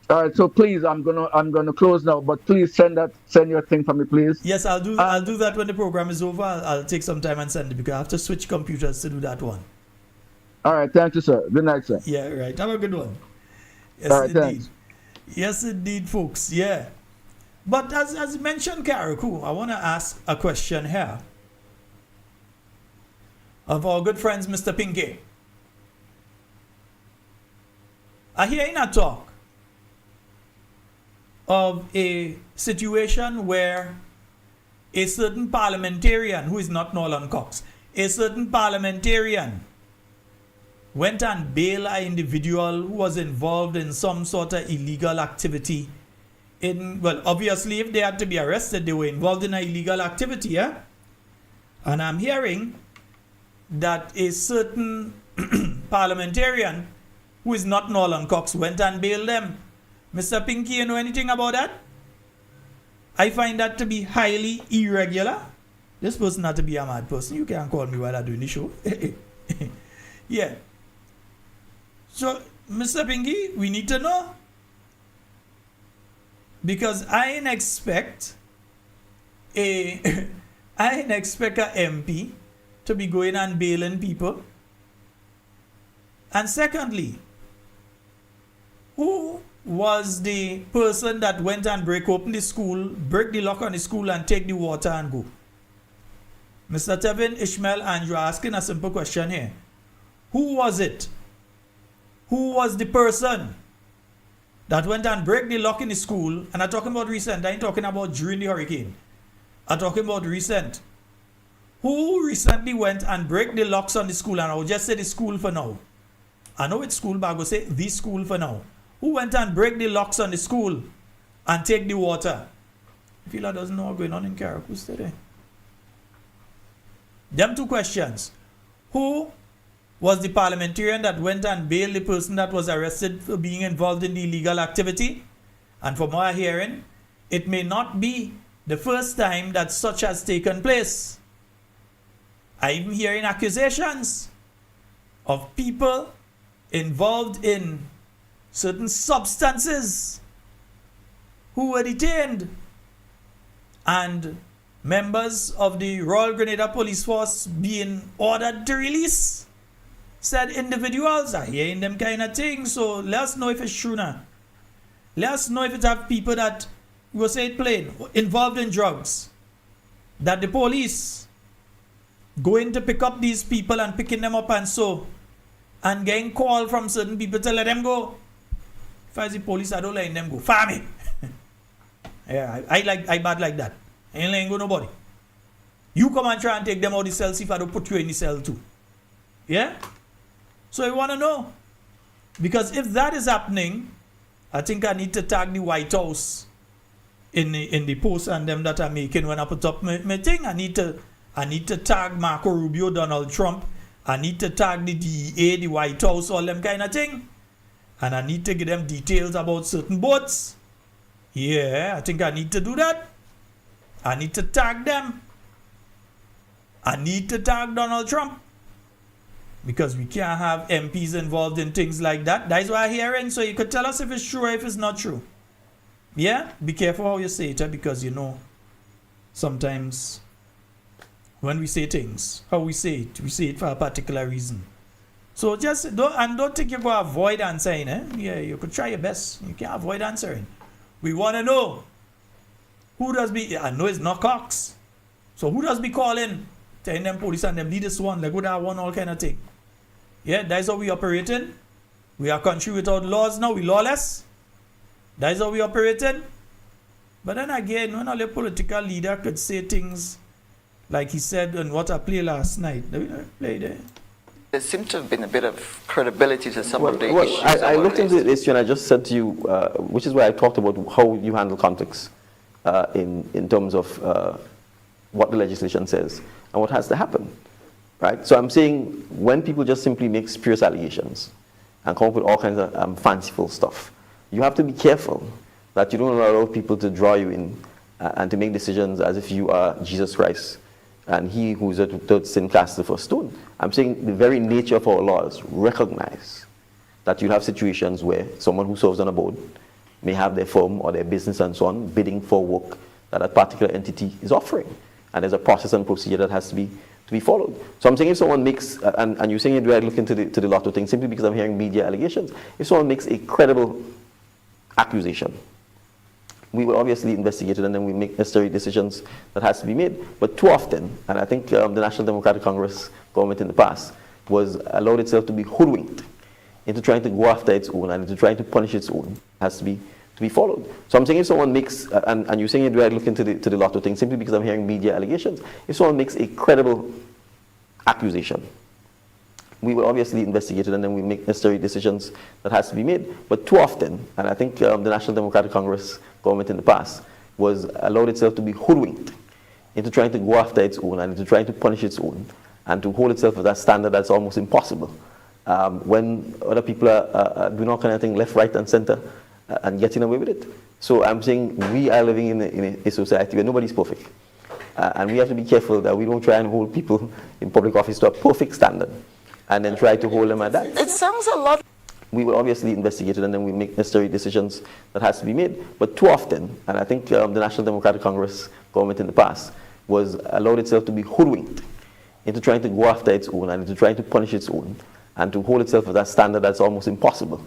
All right, so please, I'm gonna close now. But please send your thing for me, please. Yes, I'll do that when the program is over. I'll take some time and send it because I have to switch computers to do that one. All right, thank you, sir. Good night, sir. Yeah, right. Have a good one. Yes, all right, indeed. Thanks. Yes, indeed, folks. Yeah. But as mentioned, Carriacou, I want to ask a question here of our good friends, Mr. Pinky. I hear in a talk of a situation where a certain parliamentarian, who is not Nolan Cox, a certain parliamentarian went and bailed an individual who was involved in some sort of illegal activity. Obviously, if they had to be arrested, they were involved in an illegal activity, yeah? And I'm hearing that a certain parliamentarian who is not Nolan Cox went and bailed them. Mr. Pinky, you know anything about that? I find that to be highly irregular. This person not to be a mad person. You can't call me while I'm doing the show. Yeah. So, Mr. Pinky, we need to know. Because I didn't expect a MP to be going and bailing people. And secondly, who was the person that went and break open the school, break the lock on the school and take the water and go? Mr. Tevin, Ishmael, and you're asking a simple question here. Who was it? Who was the person that went and break the lock in the school? And I'm talking about recent. I ain't talking about during the hurricane. I'm talking about recent. Who recently went and break the locks on the school? And I will just say the school for now. I know it's school, but I will say the school for now. Who went and break the locks on the school and take the water? I feel like doesn't know what's going on in Carriacou today. Them two questions. Who was the parliamentarian that went and bailed the person that was arrested for being involved in the illegal activity? And from our hearing, it may not be the first time that such has taken place. I even hearing accusations of people involved in certain substances who were detained, and members of the Royal Grenada Police Force being ordered to release said individuals. Are hearing them kind of things. So let us know if it's true now. Let us know if it have people that, we'll say it plain, involved in drugs, that the police going to pick up these people and picking them up and so, and getting call from certain people to let them go. If I see police, I don't let them go. Fire me. Yeah, I bad like that. I ain't letting go nobody. You come and try and take them out of the cell, see if I don't put you in the cell too. Yeah? So you want to know. Because if that is happening, I think I need to tag the White House in the post and them that I'm making when I put up my thing. I need to tag Marco Rubio, Donald Trump. I need to tag the DEA, the White House, all them kind of thing. And I need to give them details about certain boats. Yeah, I think I need to do that. I need to tag them. I need to tag Donald Trump. Because we can't have MPs involved in things like that. That's what I'm hearing. So you could tell us if it's true or if it's not true. Yeah, be careful how you say it, because sometimes when we say things, how we say it for a particular reason. So just don't think you go avoid answering. Yeah, you could try your best. You can't avoid answering. We want to know who does be. I know it's not Cox. So who does be calling, telling them police and them lead this one, like what that one, all kind of thing. Yeah, that's how we operating. We are a country without laws now. We lawless. That's how we operating. But then again, when a political leader could say things like he said on what I played last night. Play there. There seems to have been a bit of credibility to some of the well, issues. I looked into the issue and I just said to you, which is why I talked about how you handle conflicts in terms of what the legislation says and what has to happen, right? So I'm saying when people just simply make spurious allegations and come up with all kinds of fanciful stuff, you have to be careful that you don't allow people to draw you in and to make decisions as if you are Jesus Christ and he who's without sin cast the first stone. I'm saying the very nature of our laws recognize that you have situations where someone who serves on a board may have their firm or their business and so on bidding for work that a particular entity is offering. And there's a process and procedure that has to be followed. So I'm saying if someone makes, and you're saying do I look into the lotto thing simply because I'm hearing media allegations, if someone makes a credible accusation, we will obviously investigate it and then we make necessary decisions that has to be made. But too often, and I think the National Democratic Congress government in the past was allowed itself to be hoodwinked into trying to go after its own and into trying to punish its own, has to be followed. So I'm saying if someone makes, and you're saying do I look into the lotto thing simply because I'm hearing media allegations, if someone makes a credible accusation, we will obviously investigate it and then we make necessary decisions that has to be made. But too often, and I think the National Democratic Congress government in the past was allowed itself to be hoodwinked into trying to go after its own and into trying to punish its own and to hold itself at that standard that's almost impossible. When other people are doing all kind of thing left, right and center and getting away with it. So I'm saying we are living in a society where nobody's perfect. And we have to be careful that we don't try and hold people in public office to a perfect standard and then try to hold them at that. It sounds a lot. We will obviously investigate it and then we make necessary decisions that has to be made. But too often, and I think the National Democratic Congress government in the past was allowed itself to be hoodwinked into trying to go after its own and into trying to punish its own and to hold itself at that standard that's almost impossible.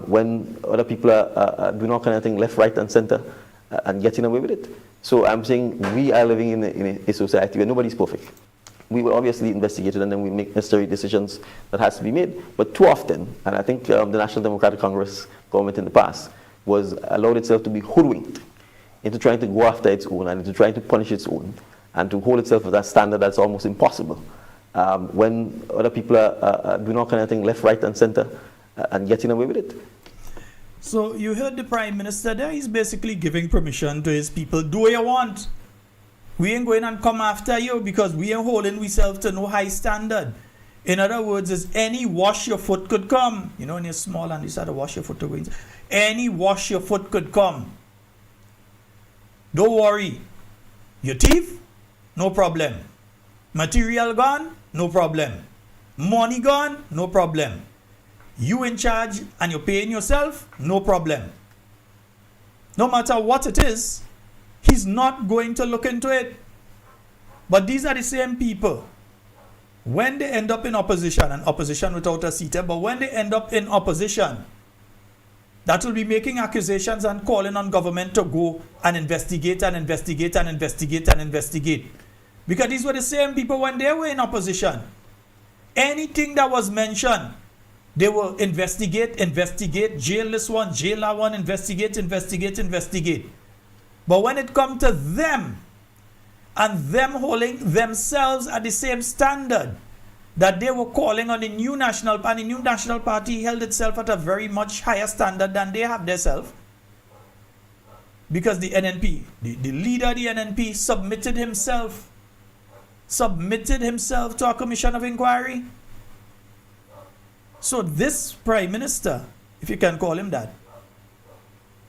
When other people are doing all kind of thing left, right and center and getting away with it. So I'm saying we are living in a society where nobody's perfect. We will obviously investigate it and then we make necessary decisions that has to be made. But too often, and I think the National Democratic Congress government in the past was allowed itself to be hoodwinked into trying to go after its own and into trying to punish its own and to hold itself at that standard that's almost impossible. When other people are doing all kind of thing left, right and center and getting away with it. So you heard the Prime Minister there. He's basically giving permission to his people. Do what you want. We ain't going and come after you because we ain't holding ourselves to no high standard. In other words, is any wash your foot could come. You know, when you're small and you start to wash your foot to go in. Any wash your foot could come. Don't worry. Your teeth? No problem. Material gone? No problem. Money gone? No problem. You in charge and you're paying yourself? No problem. No matter what it is, he's not going to look into it. But these are the same people. When they end up in opposition, and opposition without a seat, but when they end up in opposition, that will be making accusations and calling on government to go and investigate and investigate and investigate and investigate. Because these were the same people when they were in opposition. Anything that was mentioned, they will investigate, jail this one, jail that one, investigate. But when it comes to them, and them holding themselves at the same standard that they were calling on the new National Party, the new National Party held itself at a very much higher standard than they have themselves. Because the NNP, the leader of the NNP submitted himself to a commission of inquiry. So this Prime Minister, if you can call him that,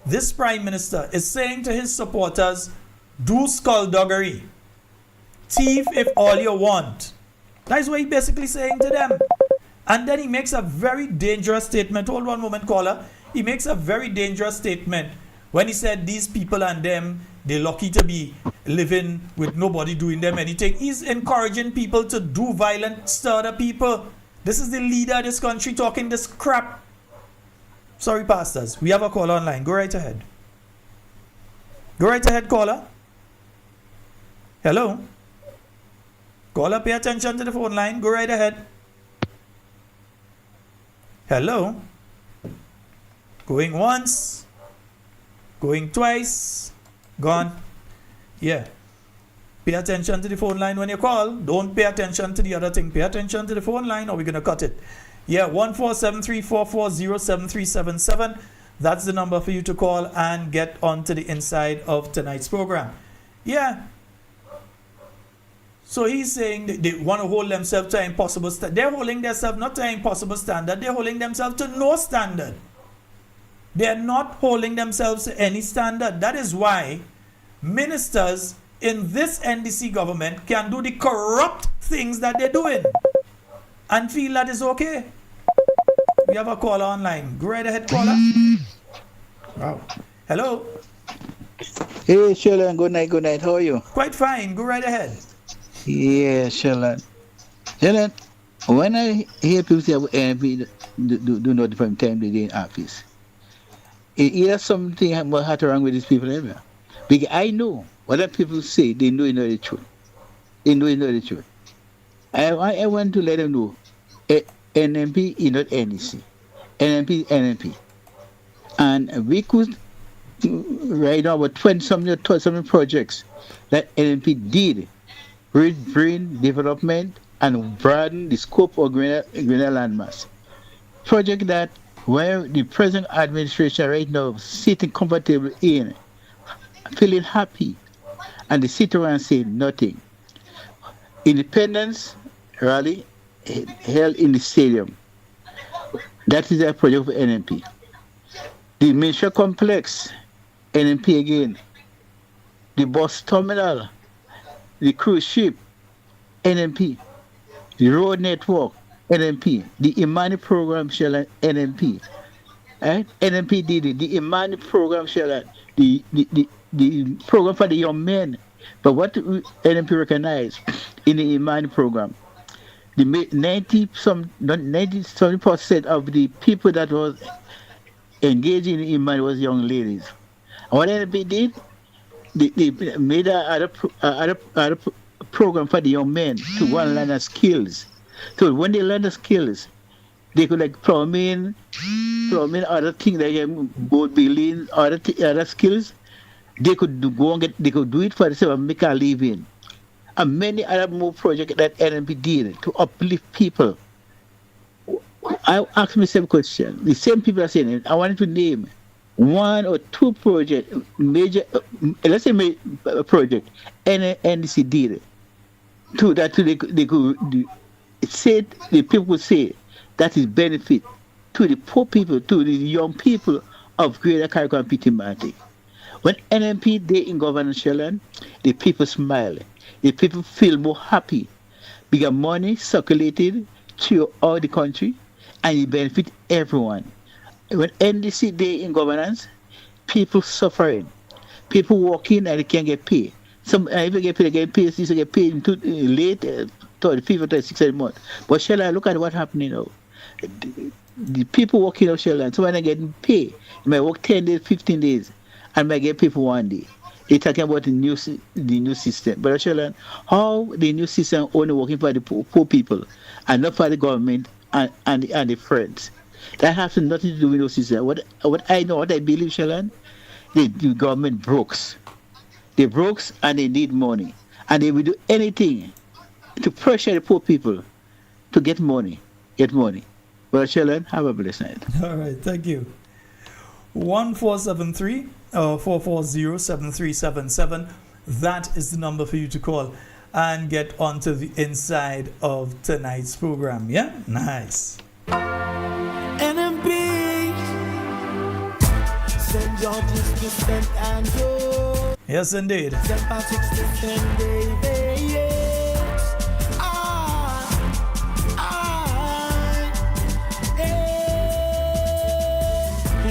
this Prime Minister is saying to his supporters, do skullduggery. Thief if all you want. That is what he's basically saying to them. And then he makes a very dangerous statement. Hold one moment, caller. He makes a very dangerous statement When he said these people and them, they're lucky to be living with nobody doing them anything, he's encouraging people to do violence to other people. This is the leader of this country talking this crap. Sorry, pastors. We have a caller online. Go right ahead. Go right ahead, caller. Hello? Caller, pay attention to the phone line. Go right ahead. Hello? Going once. Going twice. Gone. Yeah. Pay attention to the phone line when you call. Don't pay attention to the other thing. Pay attention to the phone line or we're going to cut it. Yeah, 14734407377. That's the number for you to call and get onto the inside of tonight's program. Yeah. So he's saying that they want to hold themselves to an impossible standard. They're holding themselves not to an impossible standard. They're holding themselves to no standard. They're not holding themselves to any standard. That is why ministers in this NDC government can do the corrupt things that they're doing and feel that is okay. We have a caller online. Go right ahead, caller. Wow. Hello. Hey, Sheldon. Good night. How are you? Quite fine. Go right ahead. Yeah, Sheldon. Sheldon, when I hear people say NP do not from time they in office, is something had wrong with these people ever? Because I know what the people say, they know the truth. They know the truth. I want to let them know NMP is not NEC. NMP is NMP. And we could right now about 20 projects that NMP did bring development and broaden the scope of Grenada landmass. Project that where the present administration right now sitting comfortable in, feeling happy, and the citizens say nothing. Independence rally held in the stadium. That is a project for NMP. The Ministerial Complex, NMP again. The bus terminal, the cruise ship, NMP. The road network, NMP. The Imani program, shall NMP. Right? NMP did it. The Imani program, shall the program for the young men. But what NMP recognized in the Imani program, the 90% of the people that was engaged in Imani was young ladies. And what NMP did, they made a program for the young men to go and learn the skills. So when they learn the skills, they could like plumbing other things like boat building, other skills. They could do it for themselves and make a living. And many other more projects that NMP did to uplift people. I asked myself a question. The same people are saying, I wanted to name one or two projects, major, let's say a project, NDC did to that they could say, the people would say that is benefit to the poor people, to the young people of Greater Carriacou and Pitimati. When NMP they in governance, Sheldon, the people smile. The people feel more happy because money circulated through all the country and it benefit everyone. When NDC day in governance, people suffering. People walking and they can't get paid. Some even get paid, they get paid into late 35, 36 a month. But Sheldon, look at what's happening now. The people working out Sheldon, so when they're getting paid, you might work 10 days, 15 days, and might get people one day. They're talking about the new system. But Sheldon, how the new system only working for the poor people and not for the government and the friends. That has nothing to do with the system. What I know, what I believe, Sheldon, the government brokes. They brokes and they need money. And they will do anything to pressure the poor people to get money. Well, Sheldon, have a blessed night. All right, thank you. 1473 440-7377. That is the number for you to call and get onto the inside of tonight's program. Yeah? Nice. NMP St. George's to St. Andrew. Yes, indeed. St. Patrick's to St. David.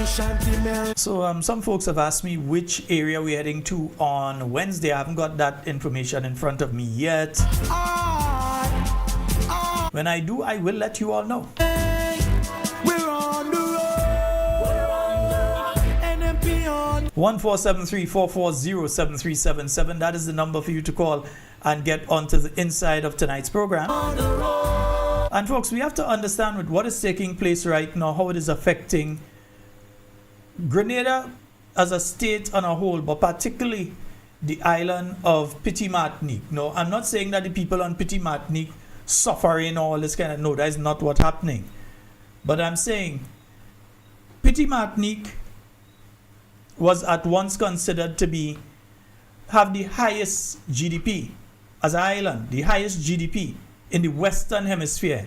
So some folks have asked me which area we're heading to on Wednesday. I haven't got that information in front of me yet. When I do, I will let you all know. We're on the road. NMP on. 14734407377. That is the number for you to call and get onto the inside of tonight's program. And folks, we have to understand with what is taking place right now, how it is affecting Grenada as a state on a whole, but particularly the island of Petit Martinique. No, I'm not saying that the people on Petit Martinique suffering all this kind of, no, that is not what's happening. But I'm saying Petit Martinique was at once considered to have the highest GDP as an island, the highest GDP in the Western Hemisphere.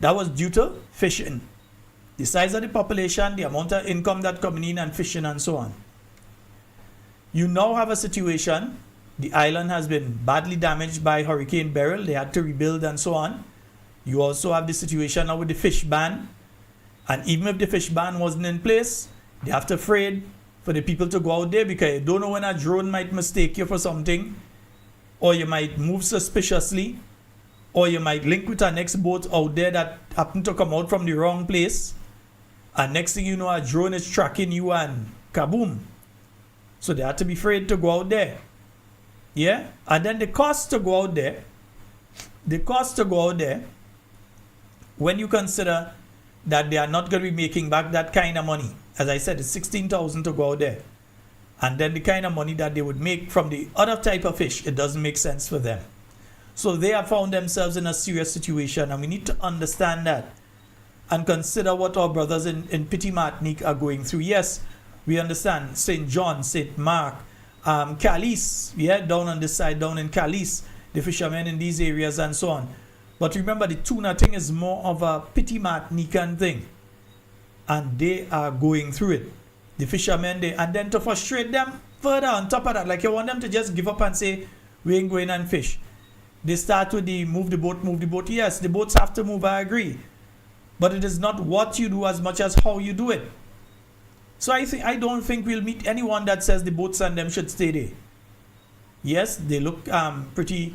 That was due to fishing. The size of the population, the amount of income that coming in and fishing and so on. You now have a situation, the island has been badly damaged by Hurricane Beryl. They had to rebuild and so on. You also have the situation now with the fish ban. And even if the fish ban wasn't in place, they have to afraid for the people to go out there because you don't know when a drone might mistake you for something, or you might move suspiciously, or you might link with a next boat out there that happened to come out from the wrong place. And next thing you know, a drone is tracking you and kaboom. So they had to be afraid to go out there. Yeah? And then the cost to go out there, when you consider that they are not going to be making back that kind of money. As I said, it's 16,000 to go out there. And then the kind of money that they would make from the other type of fish, it doesn't make sense for them. So they have found themselves in a serious situation, and we need to understand that and consider what our brothers in Petit Martinique are going through. Yes, we understand St. John, St. Mark, Calice, yeah, down on this side, down in Calice, the fishermen in these areas and so on. But remember, the tuna thing is more of a Petit Martinican thing, and they are going through it. The fishermen, and then to frustrate them further on top of that, like you want them to just give up and say, we ain't going and fish. They start with the move the boat. Yes, the boats have to move, I agree. But it is not what you do as much as how you do it. So I don't think we'll meet anyone that says the boats and them should stay there. Yes, they look pretty,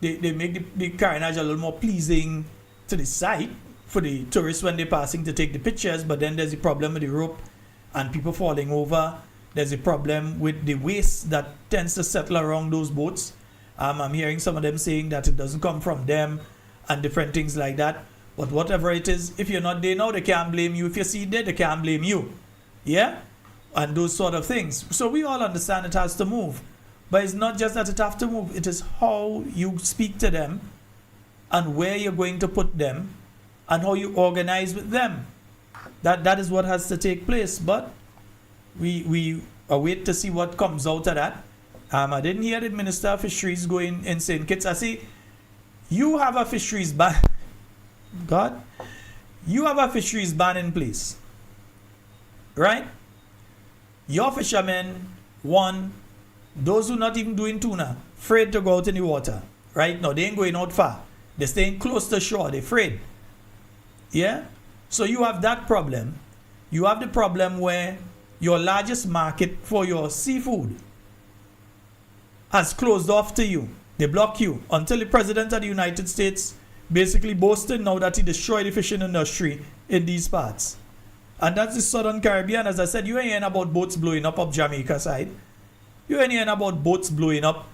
they make the carnage a little more pleasing to the sight for the tourists when they're passing to take the pictures, but then there's a problem with the rope and people falling over. There's a problem with the waste that tends to settle around those boats. I'm hearing some of them saying that it doesn't come from them and different things like that. But whatever it is, if you're not there now, they can't blame you. If you see it there, they can't blame you. Yeah? And those sort of things. So we all understand it has to move. But it's not just that it has to move. It is how you speak to them and where you're going to put them and how you organize with them. That is what has to take place. But we await to see what comes out of that. I didn't hear the Minister of Fisheries going in St. Kitts. I say, you have a fisheries ban. God, you have a fisheries ban in place. Right? Your fishermen, those who not even doing tuna, afraid to go out in the water. Right? No, they ain't going out far. They're staying close to shore. They're afraid. Yeah? So you have that problem. You have the problem where your largest market for your seafood has closed off to you. They block you until the President of the United States basically boasted now that he destroyed the fishing industry in these parts. And that's the Southern Caribbean. As I said, you ain't hearing about boats blowing up Jamaica side. You ain't hearing about boats blowing up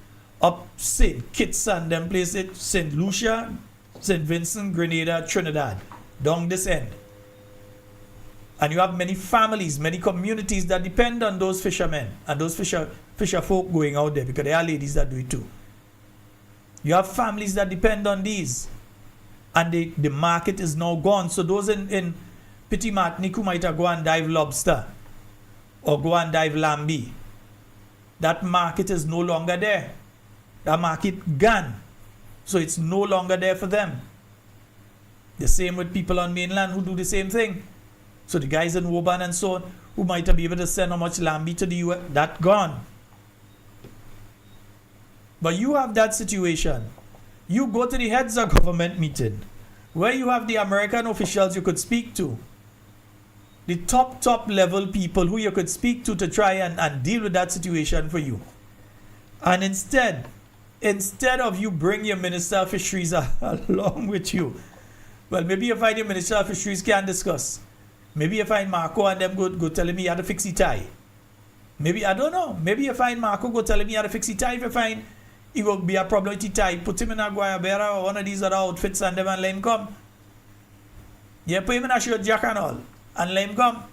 St. Kitts and them places, St. Lucia, St. Vincent, Grenada, Trinidad, down this end. And you have many families, many communities that depend on those fishermen and those fisher folk going out there, because there are ladies that do it too. You have families that depend on these. And the market is now gone. So those in Petit Martinique who might have go and dive lobster or go and dive lambi, that market is no longer there. That market gone. So it's no longer there for them. The same with people on mainland who do the same thing. So the guys in Woburn and so on who might have been able to send how much lambi to the US, that gone. But you have that situation. You go to the heads of government meeting where you have the American officials you could speak to. the top level people who you could speak to try and deal with that situation for you. And instead of you bring your Minister of Fisheries along with you, well, maybe you find your Minister of Fisheries can discuss. Maybe you find Marco and them go telling me how to fix the tie. Maybe, I don't know, maybe you find Marco go telling me how to fix the tie. If you find it will be a problem with the tie, put him in a Guayabera or one of these other outfits and them and let him come. Yeah, put him in a shirt jacket and all, and let him come.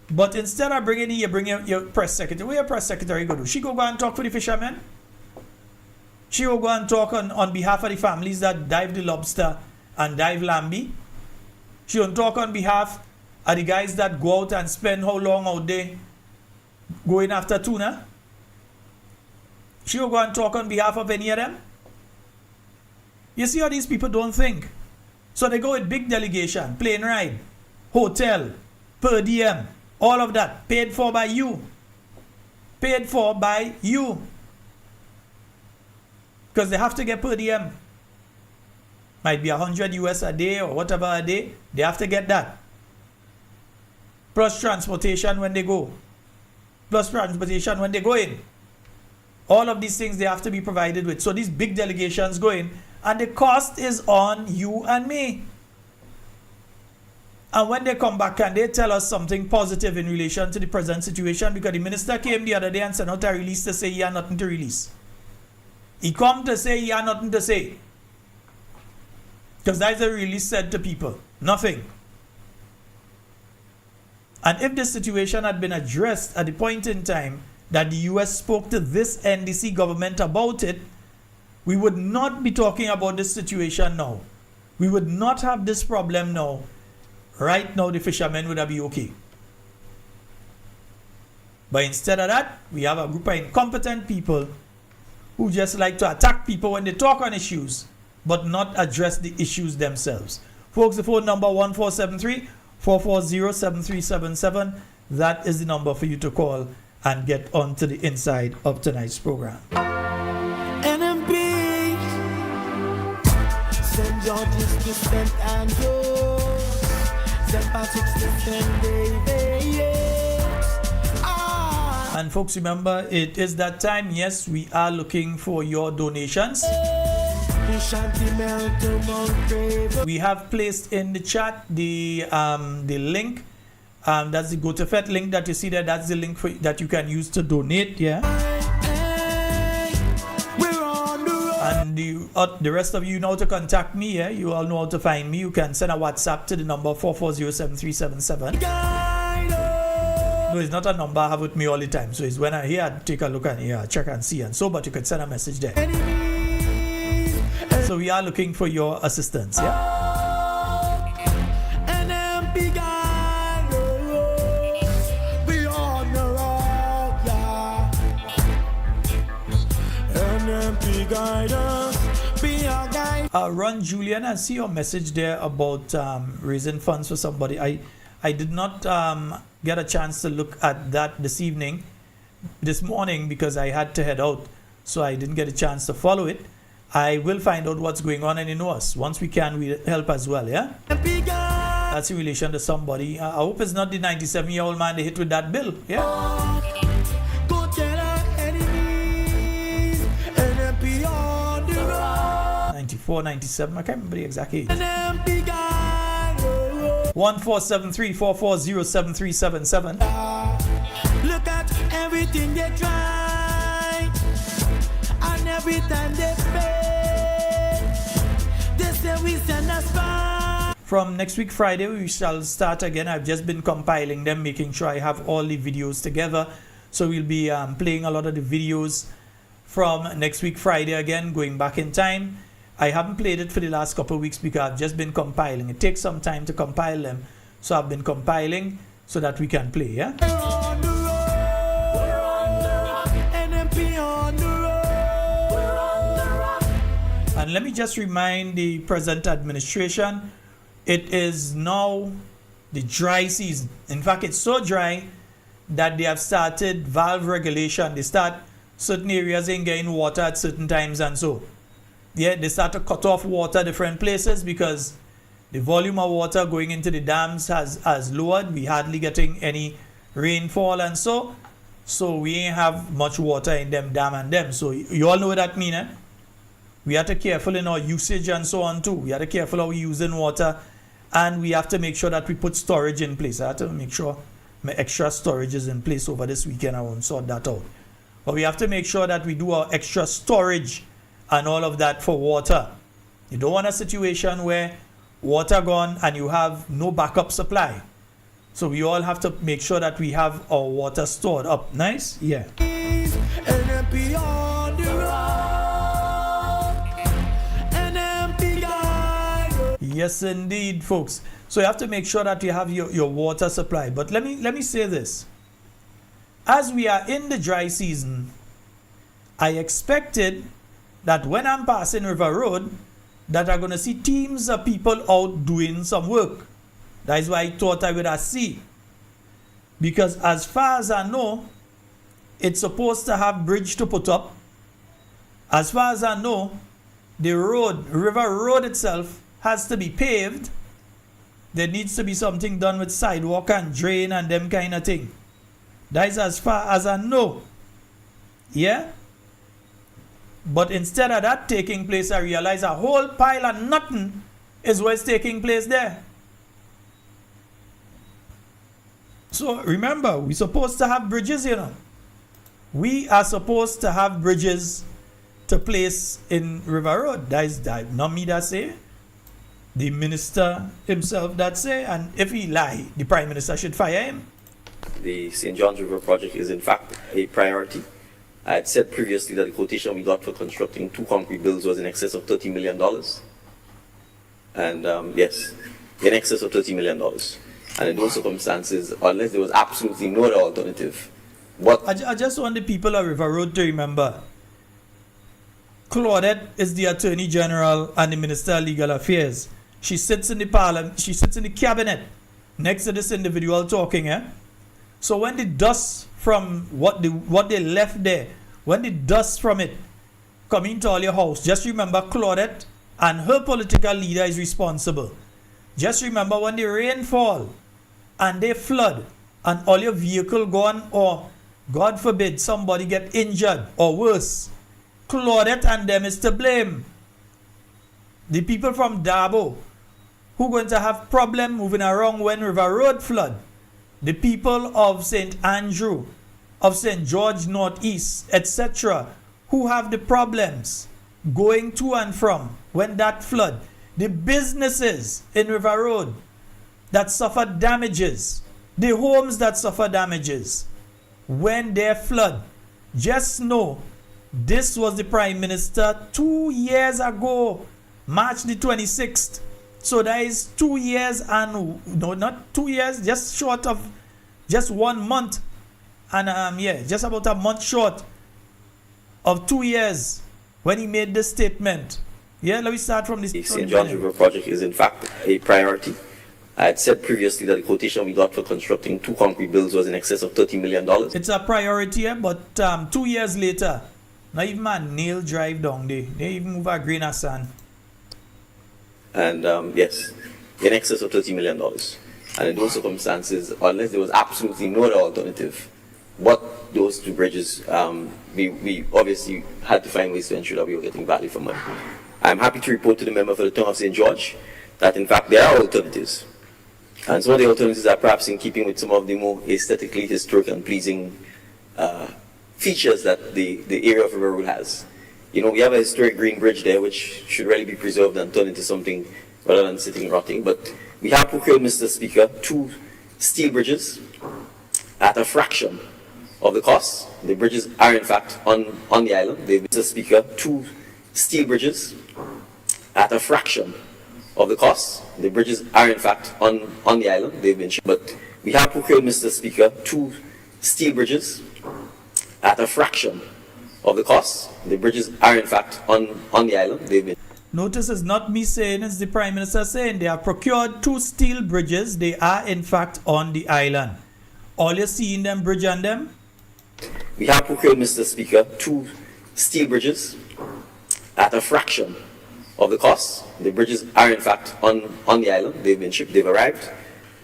But instead of bringing in, you bring your press secretary. Where your press secretary go do? She go and talk for the fishermen. She will go and talk on behalf of the families that dive the lobster and dive lamby. She will talk on behalf of the guys that go out and spend how long out there going after tuna. She will go and talk on behalf of any of them. You see how these people don't think. So they go with big delegation, plane ride, hotel, per diem, all of that, paid for by you. Paid for by you. Because they have to get per diem. Might be 100 US a day or whatever a day. They have to get that. Plus transportation when they go. Plus transportation when they go in. All of these things they have to be provided with. So these big delegations go in. And the cost is on you and me. And when they come back and they tell us something positive in relation to the present situation, because the minister came the other day and sent out a release to say he had nothing to release. He come to say he had nothing to say. Because that's a release said to people. Nothing. And if this situation had been addressed at the point in time that the US spoke to this NDC government about it, we would not be talking about this situation now. We would not have this problem now. Right now, the fishermen would have been okay. But instead of that, we have a group of incompetent people who just like to attack people when they talk on issues, but not address the issues themselves. Folks, the phone number 1473-440-7377. That is the number for you to call and get on to the inside of tonight's program. NMP St. George's to St. Andrews, St. Patrick's to St. David. And folks, remember, it is that time. Yes, we are looking for your donations. We have placed in the chat the link. That's the GoToFet link that you see there. That's the link that you can use to donate. Yeah. And the rest of you know how to contact me. Yeah, you all know how to find me. You can send a WhatsApp to the number 440-7377. No, it's not a number I have with me all the time. So it's when I hear, take a look and check and see and so. But you could send a message there. So we are looking for your assistance. Yeah. Ron Julian, I see your message there about raising funds for somebody. I did not get a chance to look at that this morning because I had to head out, so I didn't get a chance to follow it. I will find out what's going on and you know us. Once we can, we help as well, yeah? That's in relation to somebody. I hope it's not the 97-year-old man they hit with that bill, yeah? 94, 97, I can't remember the exact age. 1473-440-7377. Look at everything they try, and every time they fail, they say we send us far. From next week Friday, we shall start again. I've just been compiling them, making sure I have all the videos together. So we'll be playing a lot of the videos from next week Friday again, going back in time. I haven't played it for the last couple of weeks because I've just been compiling. It takes some time to compile them. So I've been compiling so that we can play, yeah? And let me just remind the present administration, it is now the dry season. In fact, it's so dry that they have started valve regulation. They start certain areas ain't getting water at certain times and so. Yeah, they start to cut off water different places because The volume of water going into the dams has lowered. We hardly getting any rainfall and so we ain't have much water in them dam and them. So you all know what that mean, eh? We have to careful in our usage and so on too. We have to careful how we using water, and we have to make sure that we put storage in place. I have to make sure my extra storage is in place over this weekend. I won't sort that out. But we have to make sure that we do our extra storage and all of that for water. You don't want a situation where water gone and you have no backup supply. So we all have to make sure that we have our water stored up. Nice? Yeah. NMP on the road. NMP guide. Yes, indeed, folks. So you have to make sure that you have your water supply. But let me say this. As we are in the dry season, I expected that when I'm passing River Road, that I'm going to see teams of people out doing some work. That is why I thought I would see. Because as far as I know, it's supposed to have bridge to put up. As far as I know, the road, River Road itself, has to be paved. There needs to be something done with sidewalk and drain and them kind of thing. That is as far as I know. Yeah? But instead of that taking place, I realize a whole pile of nothing is what's taking place there. So remember, we're supposed to have bridges, you know. We are supposed to have bridges to place in River Road. That is not me that say. The minister himself that say. And if he lie, the Prime Minister should fire him. The St. John's River project is in fact a priority. I had said previously that the quotation we got for constructing 2 concrete builds was in excess of $30 million. And yes, in excess of $30 million. And in those circumstances, unless there was absolutely no other alternative, I just want the people of River Road to remember, Claudette is the Attorney General and the Minister of Legal Affairs. She sits in the Parliament, she sits in the cabinet next to this individual talking, eh? So when the dust from what they left there, when the dust from it come into all your house, just remember Claudette and her political leader is responsible. Just remember when the rain fall and they flood and all your vehicle gone, or God forbid somebody get injured or worse, Claudette and them is to blame. The people from Dabo who going to have problem moving around when River Road flood. The people of St. Andrew, of St. George Northeast, etc., who have the problems going to and from when that flood. The businesses in River Road that suffer damages, the homes that suffer damages when they flood. Just know, this was the Prime Minister 2 years ago, March the 26th. So that is 2 years and, no, not 2 years, just short of, just 1 month. And just about a month short of 2 years when he made this statement. Yeah, let me start from this. The St. John's River project is in fact a priority. I had said previously that the quotation we got for constructing 2 concrete builds was in excess of $30 million. It's a priority, but 2 years later, not even a nail drive down there. They even move a grain of sand. And yes, in excess of $30 million. And in those circumstances, unless there was absolutely no other alternative, but those 2 bridges, we obviously had to find ways to ensure that we were getting value for money. I'm happy to report to the member for the town of St. George that in fact there are alternatives. And some of the alternatives are perhaps in keeping with some of the more aesthetically historic and pleasing features that the area of River Road has. You know, we have a historic green bridge there which should really be preserved and turned into something rather than sitting rotting. But we have procured, Mr. Speaker, 2 steel bridges at a fraction of the cost. The bridges are in fact on the island. Mr. Speaker, 2 steel bridges at a fraction of the cost. The bridges are in fact on the island. They've been shipped. But we have procured, Mr. Speaker, 2 steel bridges at a fraction of the cost. The bridges are in fact on the island. They've been. Notice it's not me saying, it's the Prime Minister saying they have procured 2 steel bridges. They are in fact on the island. All you see in them bridge and them? We have procured, Mr. Speaker, 2 steel bridges at a fraction of the costs. The bridges are in fact on the island. They've been shipped, they've arrived.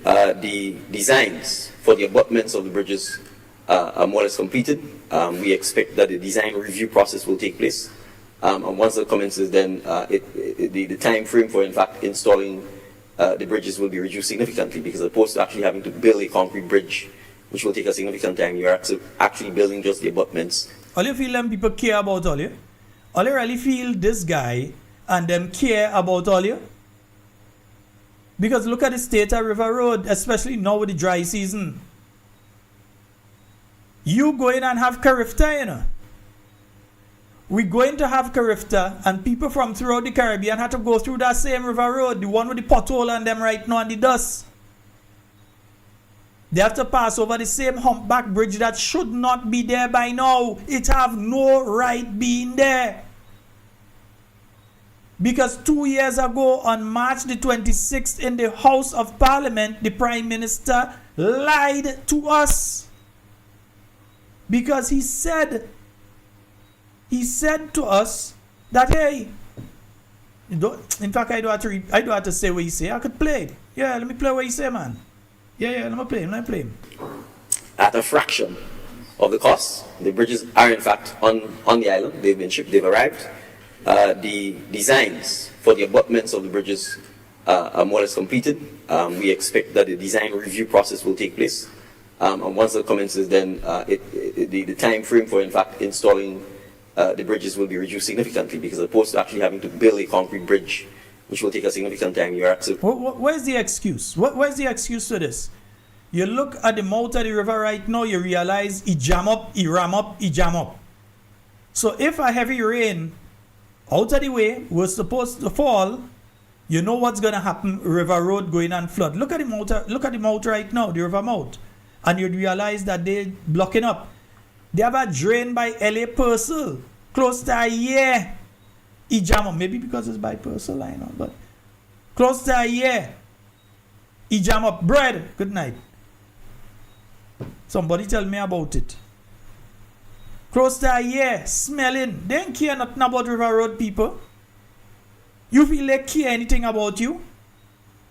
The designs for the abutments of the bridges are more or less completed. We expect that the design review process will take place. And once that commences, then the time frame for in fact installing the bridges will be reduced significantly, because as opposed to actually having to build a concrete bridge, which will take a significant time, you are actually building just the abutments. All you feel them people care about all you? All you really feel this guy and them care about all you? Because look at the state of River Road, especially now with the dry season. You go in and have Carifta, you know. We're going to have Carifta, and people from throughout the Caribbean had to go through that same River Road, the one with the pothole and them right now and the dust. They have to pass over the same humpback bridge that should not be there by now. It have no right being there. Because 2 years ago, on March the 26th, in the House of Parliament, the Prime Minister lied to us. Because he said to us that, hey, in fact, I don't have to say what he say. I could play it. Yeah, let me play what he say, man. Yeah, let me play him. At a fraction of the cost, the bridges are in fact on the island. They've been shipped, they've arrived. The designs for the abutments of the bridges are more or less completed. We expect that the design review process will take place. And once that commences, then the time frame for in fact installing the bridges will be reduced significantly, because as opposed to actually having to build a concrete bridge, which will take a significant time, you are where's the excuse? Where's the excuse for this? You look at the mouth of the river right now, you realize it jam up, it ram up, it jam up. So if a heavy rain out of the way was supposed to fall, you know what's going to happen. River Road going and flood. Look at the mouth right now, the river mouth, and you'd realize that they're blocking up. They have a drain by LA Purcell close to a year. It jam up, maybe because it's by Purcell, I know, but close to a year. It jam up. Bread, good night. Somebody tell me about it. Close to a year, smelling. They don't care nothing about River Road people. You feel they care anything about you?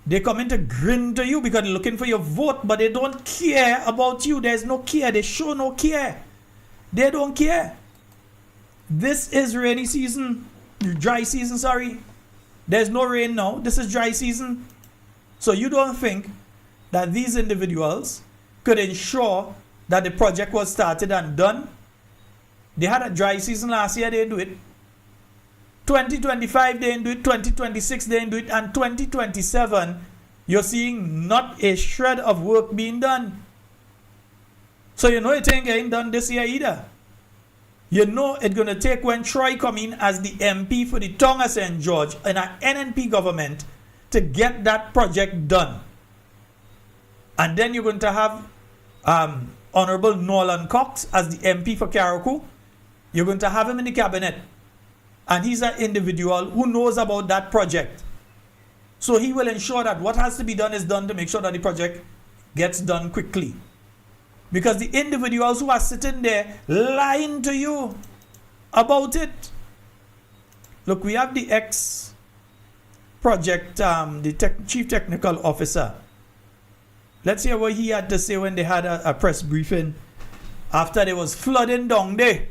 They come in to grin to you because they're looking for your vote, but they don't care about you. There's no care. They show no care. They don't care. This is rainy season. Dry season, sorry. There's no rain now. This is dry season. So you don't think that these individuals could ensure that the project was started and done? They had a dry season last year, they didn't do it. 2025, they didn't do it. 2026, they didn't do it. And 2027, you're seeing not a shred of work being done. So you know it ain't getting done this year either. You know it's going to take when Troy come in as the MP for the town of St. George in an NNP government to get that project done. And then you're going to have Honorable Nolan Cox as the MP for Carriacou. You're going to have him in the cabinet. And he's an individual who knows about that project. So he will ensure that what has to be done is done to make sure that the project gets done quickly. Because the individuals who are sitting there lying to you about it. Look, we have the ex-project, chief technical officer. Let's hear what he had to say when they had a press briefing after there was flooding down there.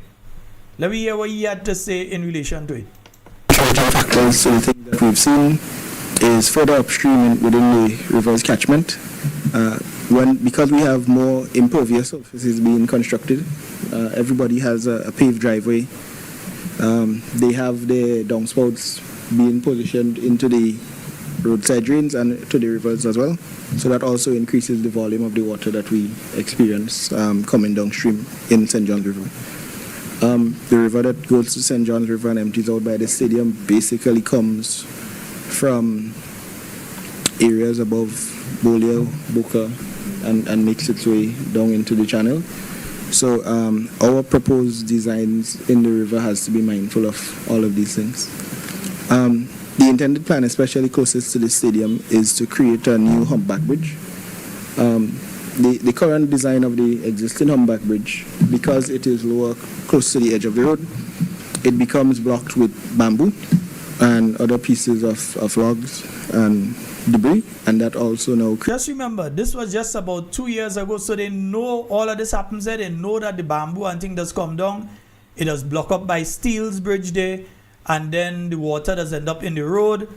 Let me hear what he had to say in relation to it. Factors to the thing that we've seen is further upstream within the river's catchment. Because we have more impervious surfaces being constructed, everybody has a paved driveway. They have their downspouts being positioned into the roadside drains and to the rivers as well. So that also increases the volume of the water that we experience coming downstream in St. John's River. The river that goes to St. John's River and empties out by the stadium basically comes from areas above Bolio, Boca, and makes its way down into the channel. So our proposed designs in the river has to be mindful of all of these things. The intended plan, especially closest to the stadium, is to create a new humpback bridge. The current design of the existing humpback bridge, because it is lower, close to the edge of the road, it becomes blocked with bamboo. and other pieces of logs and debris, and that also now. Just remember, this was just about 2 years ago, so they know all of this happens there. They know that the bamboo and thing does come down. It does block up by Steel's Bridge there, and then the water does end up in the road.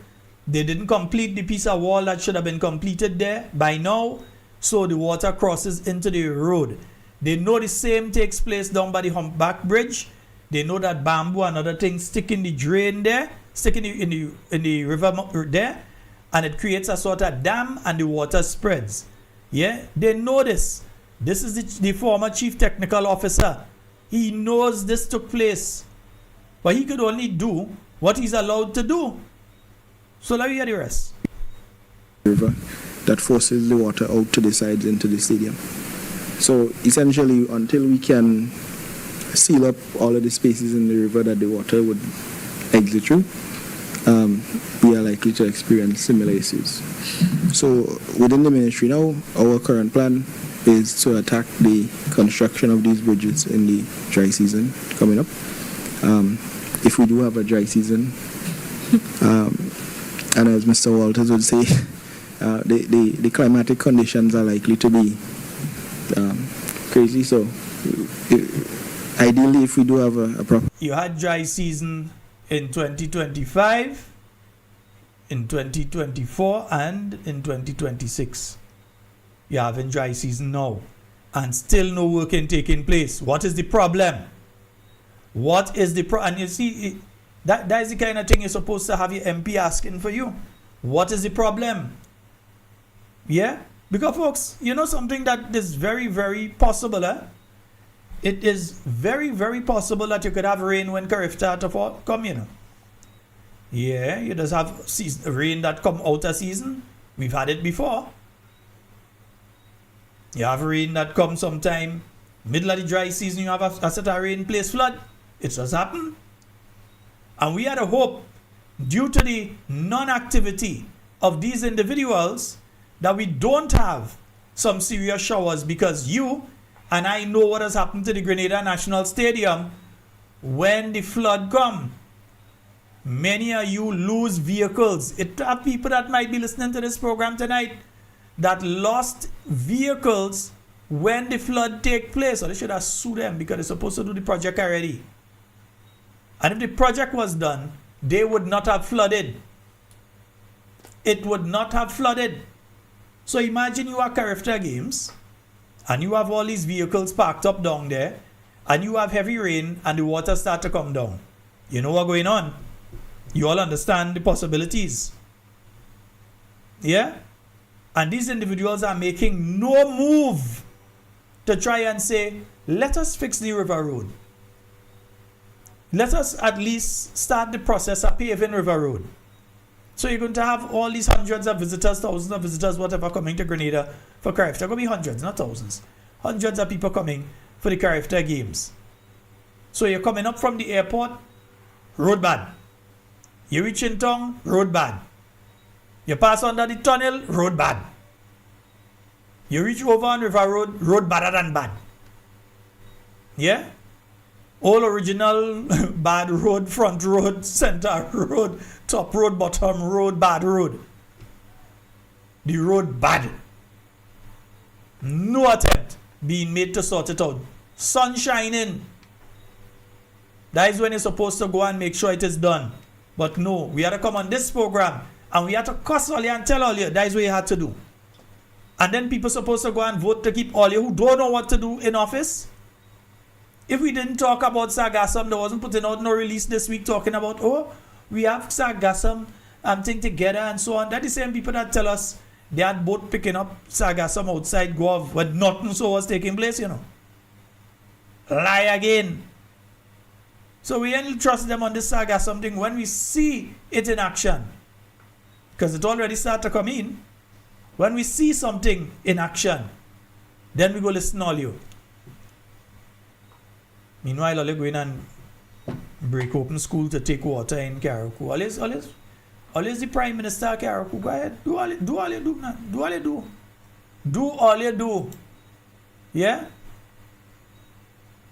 They didn't complete the piece of wall that should have been completed there by now, so the water crosses into the road. They know the same takes place down by the Humpback Bridge. They know that bamboo and other things stick in the drain there, stick in the river there, and it creates a sort of dam and the water spreads. Yeah, they know this. This is the former chief technical officer. He knows this took place, but he could only do what he's allowed to do. So let me hear the rest. River that forces the water out to the sides into the stadium. So essentially, until we can seal up all of the spaces in the river that the water would exit through, we are likely to experience similar issues. So within the ministry now, our current plan is to attack the construction of these bridges in the dry season coming up. If we do have a dry season, and as Mr. Walters would say, the climatic conditions are likely to be crazy. So ideally, if we do have a proper... You had dry season in 2025, in 2024, and in 2026. You're having dry season now, and still no working taking place. What is the problem? What is the problem? And you see, that is the kind of thing you're supposed to have your MP asking for you. What is the problem? Yeah? Because, folks, you know something that is very, very possible, eh? It is very, very possible that you could have rain when Carriacou come, you know. Yeah, you just have rain that come out of season. We've had it before. You have rain that comes sometime middle of the dry season. You have a set of rain place flood. It just happened. And we had a hope, due to the non-activity of these individuals, that we don't have some serious showers, because you and I know what has happened to the Grenada National Stadium when the flood come. Many of you lose vehicles. It are people that might be listening to this program tonight that lost vehicles when the flood take place. So they should have sued them, because they're supposed to do the project already. And if the project was done, they would not have flooded. It would not have flooded. So imagine you are Carriacou Games, and you have all these vehicles parked up down there, and you have heavy rain, and the water start to come down. You know what's going on? You all understand the possibilities. Yeah? And these individuals are making no move to try and say, let us fix the river road. Let us at least start the process of paving River Road. So you're going to have all these hundreds of visitors, thousands of visitors, whatever, coming to Grenada for Carriacou. There are going to be hundreds, not thousands. Hundreds of people coming for the Carriacou Games. So you're coming up from the airport, road bad. You reach in town, road bad. You pass under the tunnel, road bad. You reach over on River Road, road badder than bad. Yeah? All original bad road, front road, center road, top road, bottom road, bad road. The road bad. No attempt being made to sort it out. Sun shining. That is when you're supposed to go and make sure it is done. But no, we had to come on this program and we had to cuss all you and tell all you. That is what you had to do. And then people supposed to go and vote to keep all you who don't know what to do in office. If we didn't talk about Sargassum, there wasn't putting out no release this week talking about, oh, we have Sargassum and thing together and so on. That's the same people that tell us they had boat picking up Sargassum outside Gov when nothing so was taking place, you know. Lie again. So we only trust them on this Sargassum thing when we see it in action. Because it already started to come in. When we see something in action, then we go listen all you. Meanwhile, all you go in and break open school to take water in Carriacou. Always the Prime Minister of Carriacou. Go ahead. Do all you do. Man. Do all you do. Do all you do. Yeah?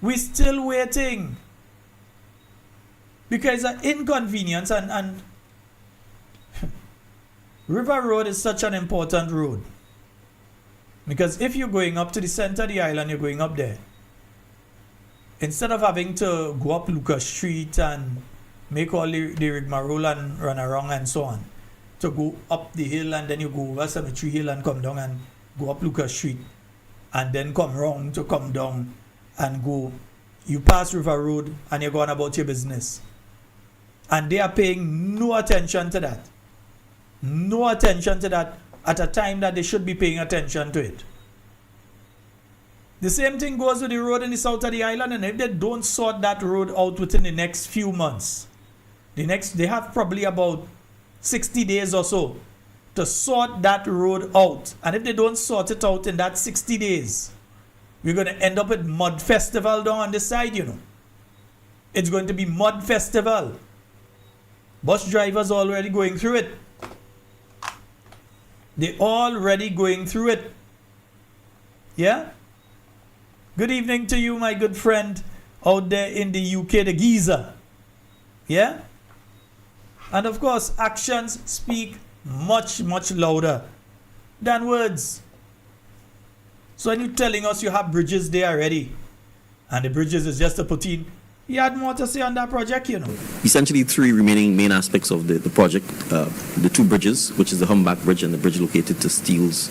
We're still waiting. Because it's an inconvenience and River Road is such an important road. Because if you're going up to the center of the island, you're going up there. Instead of having to go up Lucas Street and make all the rigmarole and run around and so on, to go up the hill and then you go over Cemetery Hill and come down and go up Lucas Street and then come round to come down and go. You pass River Road and you're going about your business. And they are paying no attention to that. No attention to that at a time that they should be paying attention to it. The same thing goes with the road in the south of the island, and if they don't sort that road out within the next few months, they have probably about 60 days or so to sort that road out. And if they don't sort it out in that 60 days, we're going to end up with mud festival down on this side, you know. It's going to be mud festival. Bus drivers are already going through it. They're already going through it. Yeah? Good evening to you, my good friend out there in the UK, the geezer. Yeah? And of course, actions speak much, much louder than words. So when you're telling us you have bridges there already, and the bridges is just a put in, you had more to say on that project, you know. Essentially, three remaining main aspects of the project. The two bridges, which is the Humpback Bridge and the bridge located to Steele's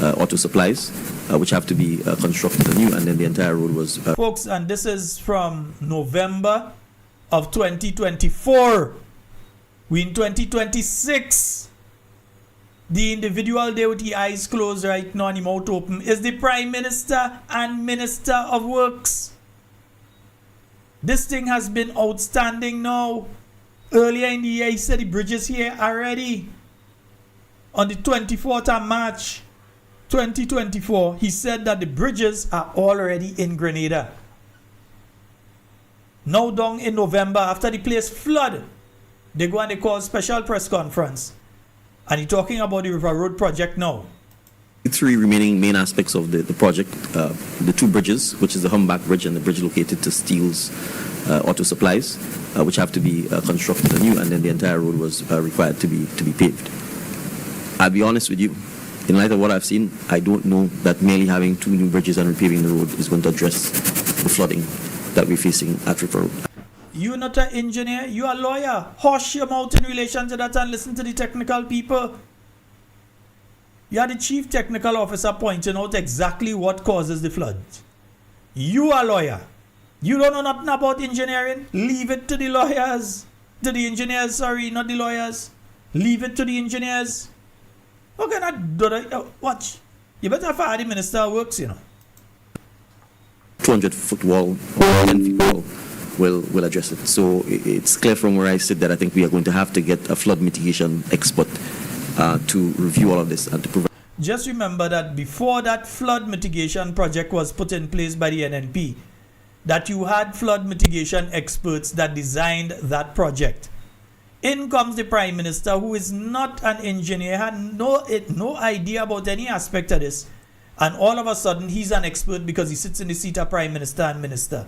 Auto Supplies, which have to be constructed anew, and then the entire road was... Folks, and this is from November of 2024. We in 2026. The individual there with the eyes closed right now and the mouth open is the Prime Minister and Minister of Works. This thing has been outstanding now. Earlier in the year, he said the bridges here are ready. On the 24th of March 2024, he said that the bridges are already in Grenada. Now down in November, after the place flooded, they go and they call a special press conference. And he's talking about the River Road project now. Three remaining main aspects of the project. The two bridges, which is the Humpback Bridge and the bridge located to Steele's Auto Supplies, which have to be constructed anew, and then the entire road was required to be paved. I'll be honest with you, in light of what I've seen, I don't know that merely having two new bridges and repaving the road is going to address the flooding that we're facing at River Road. You're not an engineer, you're a lawyer. Hush your mouth in relation to that and listen to the technical people. You're the chief technical officer pointing out exactly what causes the floods. You are a lawyer. You don't know nothing about engineering. Leave it to the lawyers. To the engineers, sorry, not the lawyers. Leave it to the engineers. Okay, not do that. Watch. You better fire the Minister of Works, you know. 200-foot wall or 10-feet wall will address it. So it's clear from where I sit that I think we are going to have to get a flood mitigation expert to review all of this and to provide. Just remember that before that flood mitigation project was put in place by the NNP, that you had flood mitigation experts that designed that project. In comes the Prime Minister, who is not an engineer, had no idea about any aspect of this, and all of a sudden he's an expert because he sits in the seat of Prime Minister and Minister.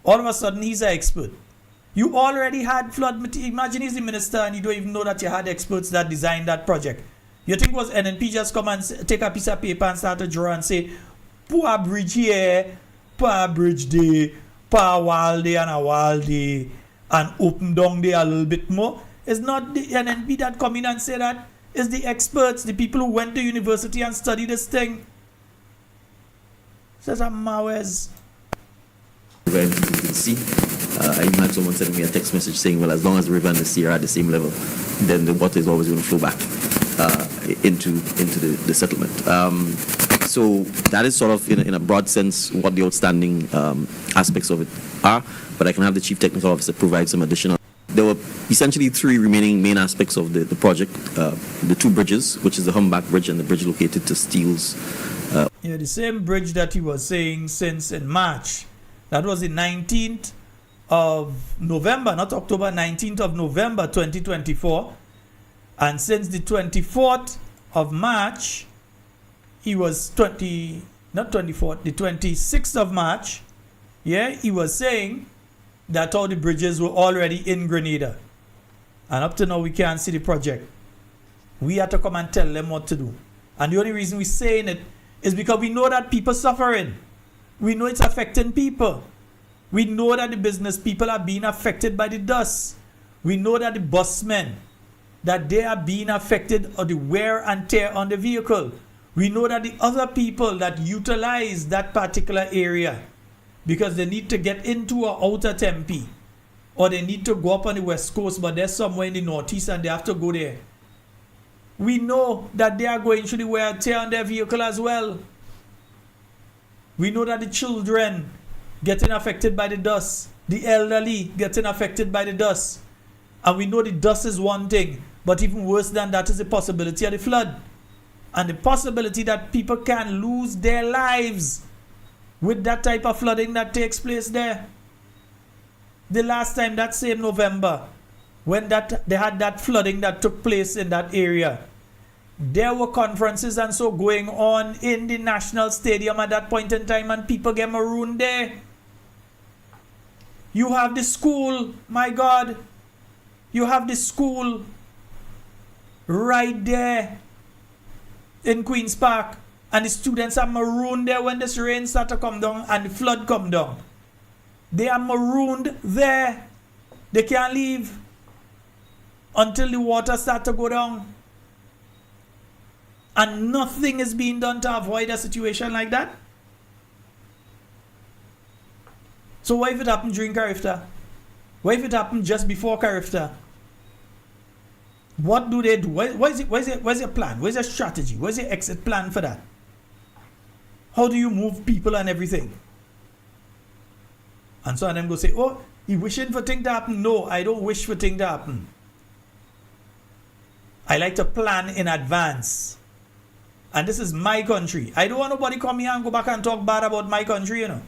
All of a sudden he's an expert. You already had flood mitigation. Imagine he's the minister and you don't even know that you had experts that designed that project. You think was NNP just come and take a piece of paper and start to draw and say, poor bridge here, poor bridge there, poor wall there and a wall there, and open down there a little bit more? It's not the NNP that come in and say that. It's the experts, the people who went to university and studied this thing. Says a mawes. Where you can see, I even had someone sending me a text message saying, well, as long as the river and the sea are at the same level, then the water is always going to flow back into the settlement. So that is sort of, in a broad sense, what the outstanding aspects of it are, but I can have the Chief Technical Officer provide some additional. There were essentially three remaining main aspects of the project. The two bridges, which is the Humpback Bridge and the bridge located to Steele's. The same bridge that he was saying since in March. That was the 19th of November, not October, 19th of November 2024. And since the 24th of March, he was the 26th of March, he was saying that all the bridges were already in Grenada. And up to now, we can't see the project. we have to come and tell them what to do. And the only reason we're saying it is because we know that people suffering. We know it's affecting people. We know that the business people are being affected by the dust. We know that the busmen, that they are being affected of the wear and tear on the vehicle. We know that the other people that utilize that particular area because they need to get into or out of Tempe, or they need to go up on the west coast, but they're somewhere in the northeast and they have to go there. We know that they are going through the wear and tear on their vehicle as well. We know that the children getting affected by the dust, the elderly getting affected by the dust. And we know the dust is one thing, but even worse than that is the possibility of the flood. And the possibility that people can lose their lives with that type of flooding that takes place there. The last time, that same November, when they had that flooding that took place in that area, there were conferences and so going on in the National Stadium at that point in time, and people get marooned there. You have the school, my God, you have the school right there in Queen's Park, and the students are marooned there when this rain starts to come down and the flood come down. They are marooned there. They can't leave until the water starts to go down. And nothing is being done to avoid a situation like that. So what if it happened during Carifta? What if it happened just before Carifta? What do they do? Where's your plan? Where's your strategy? Where's your exit plan for that? How do you move people and everything? And so them go say, oh, you wishing for things to happen? No, I don't wish for things to happen. I like to plan in advance. And this is my country. I don't want nobody come here and go back and talk bad about my country, you know.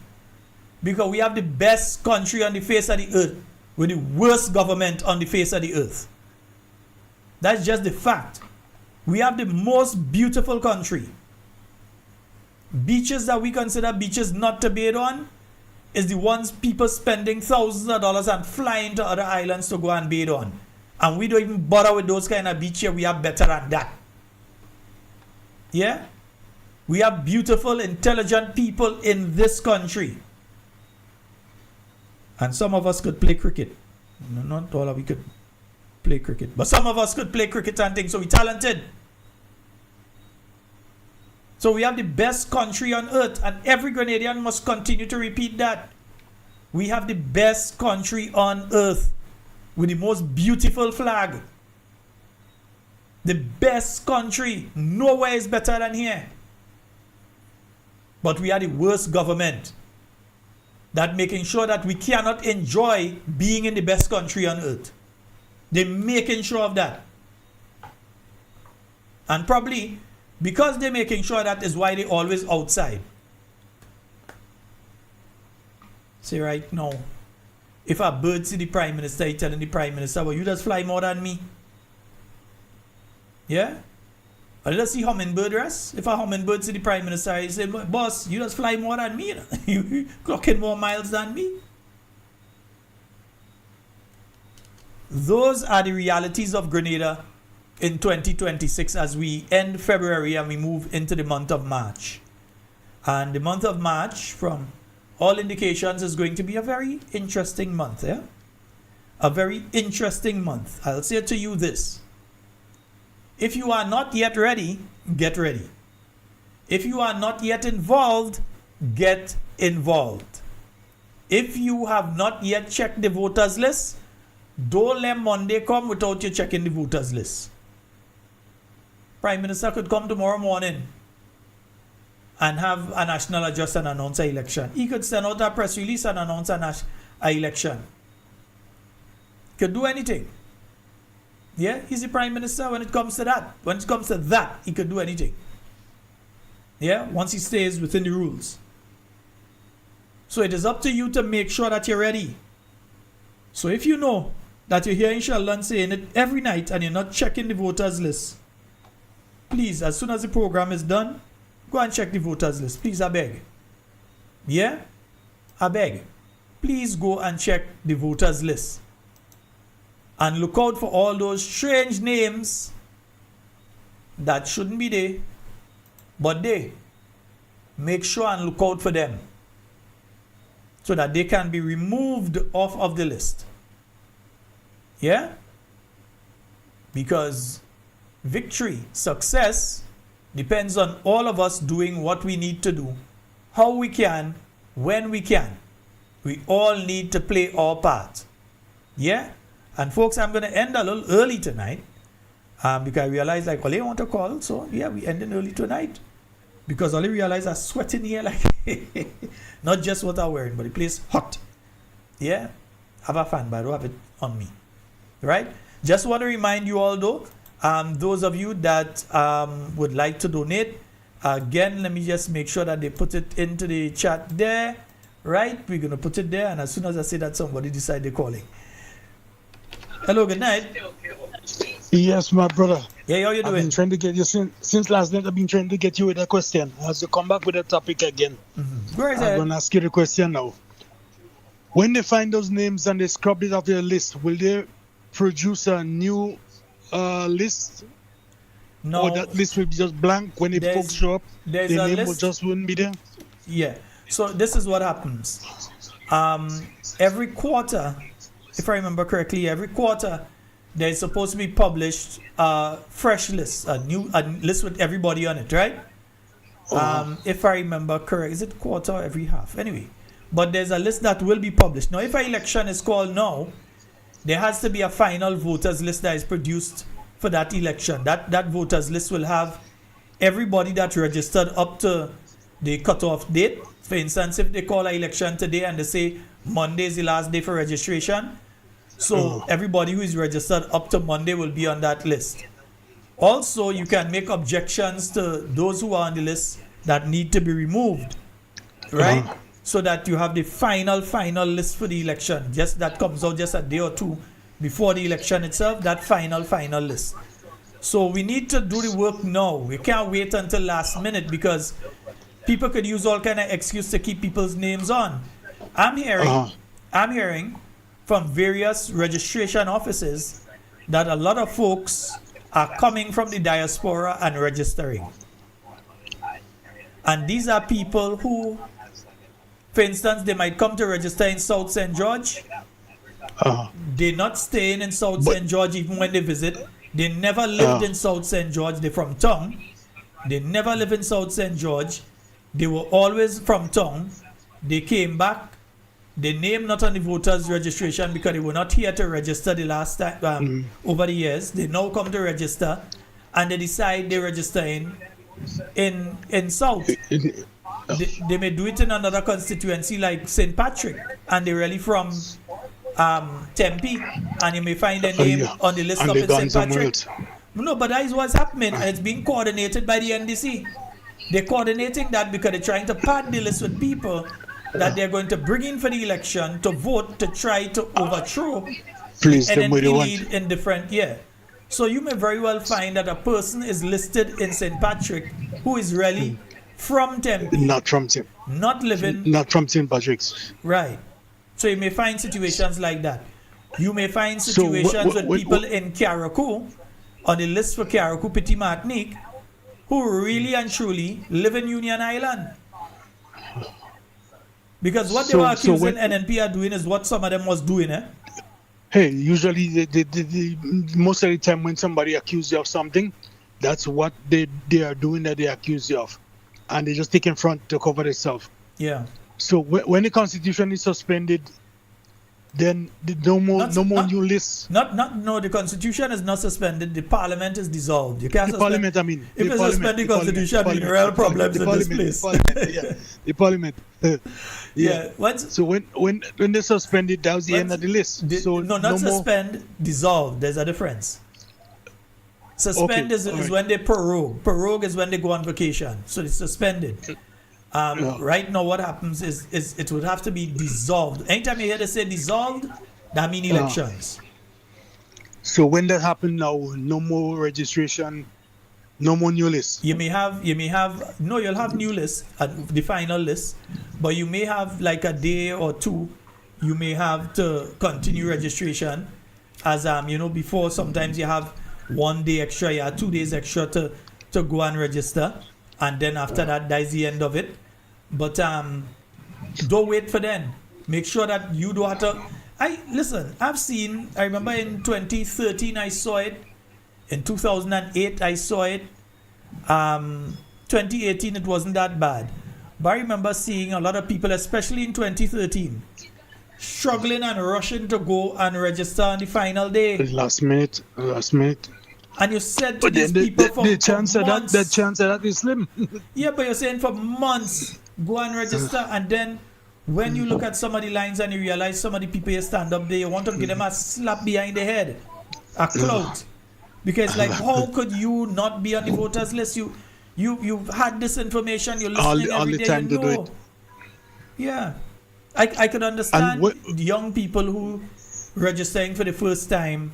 Because we have the best country on the face of the earth with the worst government on the face of the earth. That's just the fact. We have the most beautiful country. Beaches that we consider beaches not to bathe on is the ones people spending thousands of dollars and flying to other islands to go and bathe on. And we don't even bother with those kind of beaches. We have better than that. Yeah? We have beautiful, intelligent people in this country. And some of us could play cricket. No, not all of we could play cricket. But some of us could play cricket and things. So we're talented. So we have the best country on earth. And every Grenadian must continue to repeat that. We have the best country on earth. With the most beautiful flag. The best country. Nowhere is better than here. But we are the worst government. That making sure that we cannot enjoy being in the best country on earth. They're making sure of that. And probably because they're making sure that is why they're always outside. See right now, if a bird see the Prime Minister, he's telling the Prime Minister, well, you just fly more than me. Yeah? Or let's see hummingbird rest. If a hummingbird see the Prime Minister, he say, boss, you just fly more than me. You clocking more miles than me. Those are the realities of Grenada in 2026 as we end February and we move into the month of March. And the month of March, from all indications, is going to be a very interesting month. Yeah? A very interesting month. I'll say to you this. If you are not yet ready, get ready. If you are not yet involved, get involved. If you have not yet checked the voters list, don't let Monday come without you checking the voters list. Prime Minister could come tomorrow morning and have a national address and announce an election. He could send out a press release and announce an election. Could do anything. Yeah, he's the Prime Minister when it comes to that. When it comes to that, he could do anything. Yeah, once he stays within the rules. So it is up to you to make sure that you're ready. So if you know that you're hearing Sheldon saying it every night and you're not checking the voters list, please, as soon as the program is done, go and check the voters list. Please, I beg. Yeah? I beg. Please go and check the voters list. And look out for all those strange names that shouldn't be there, but they make sure and look out for them so that they can be removed off of the list. Yeah? Because victory, success, depends on all of us doing what we need to do, how we can, when we can. We all need to play our part. Yeah? And folks, I'm going to end a little early tonight because I realized like, Ollie want to call, so yeah, we ended early tonight. Because Ollie realized I'm sweating here like, not just what I'm wearing, but the place hot. Yeah? Have a fan, but I don't have it on me. Right? Just want to remind you all though, those of you that would like to donate, again, let me just make sure that they put it into the chat there. Right? We're going to put it there, and as soon as I say that, somebody decide they're calling. Hello, good night. Yes, my brother. Yeah, how you doing? I've been trying to get you since last night. I've been trying to get you with a question. As you come back with a topic again, Where is I'm it? going to ask you the question now. When they find those names and they scrub it off your list, will they produce a new list? No. Or that list will be just blank when the folks show up? The name just wouldn't be there? Yeah. So this is what happens. Every quarter, if I remember correctly, every quarter there's supposed to be published a fresh list, a list with everybody on it, right? If I remember correct, is it quarter or every half? Anyway, but there's a list that will be published. Now, if an election is called now, there has to be a final voters list that is produced for that election. That voters list will have everybody that registered up to the cutoff date. For instance, if they call an election today and they say Monday is the last day for registration, so everybody who is registered up to Monday will be on that list. Also, you can make objections to those who are on the list that need to be removed, right? So that you have the final list for the election. Just that comes out just a day or two before the election itself, that final list. So we need to do the work now. We can't wait until last minute because people could use all kind of excuse to keep people's names on. I'm hearing from various registration offices that a lot of folks are coming from the diaspora and registering. And these are people who, for instance, they might come to register in South St. George. They're not staying in South St. George even when they visit. They never lived in South St. George. They're from town. They never live in South St. George. They were always from town. They came back. They name not on the voters registration because they were not here to register the last time over the years. They now come to register and they decide they register in South. They may do it in another constituency like St. Patrick and they're really from Tempe and you may find their name on the list up in St. Patrick. No, but that is what's happening and it's being coordinated by the NDC. They're coordinating that because they're trying to pad the list with people that they're going to bring in for the election to vote to try to overthrow NNP lead in different So you may very well find that a person is listed in St. Patrick who is really from Tempe. Not from Tempe. Not from St. Patrick's. Right. So you may find situations like that. You may find situations with people in Carriacou on the list for Carriacou Petit Martinique who really and truly live in Union Island. Because what they were accusing NNP are doing is what some of them was doing, Hey, usually the most of the time when somebody accuses you of something, that's what they are doing that they accuse you of. And they just take in front to cover themselves. Yeah. So when the constitution is suspended, then no more new lists. The constitution is not suspended. The parliament is dissolved. You can't suspend. If you suspend the constitution, there are real problems in this place. The parliament. Yeah. So when they suspended, that was the end of the list. Suspend, dissolve. There's a difference. Suspend is when they prorogue. Prorogue is when they go on vacation. So it's suspended. Right now, what happens is it would have to be dissolved. Anytime you hear they say dissolved, that means elections. So when that happens now, no more registration, no more new lists. You'll have new lists, the final list, but you may have like a day or two. You may have to continue registration, as before. Sometimes you have 1 day extra, you have 2 days extra to to go and register, and then after that is the end of it. But don't wait for then. Make sure that you don't have to. I remember in 2013 I saw it. In 2008 I saw it. 2018 it wasn't that bad. But I remember seeing a lot of people, especially in 2013, struggling and rushing to go and register on the final day. Last minute. And you said to But these then people for the chance of months, that is slim. yeah, but you're saying for months, go and register, and then when you look at some of the lines and you realize some of the people you stand up there, you want to give them a slap behind the head, a clout. Because like, how could you not be on the voters list? You've had this information, you're listening all every the day, time you to do know. it. Yeah. I could understand young people who registering for the first time,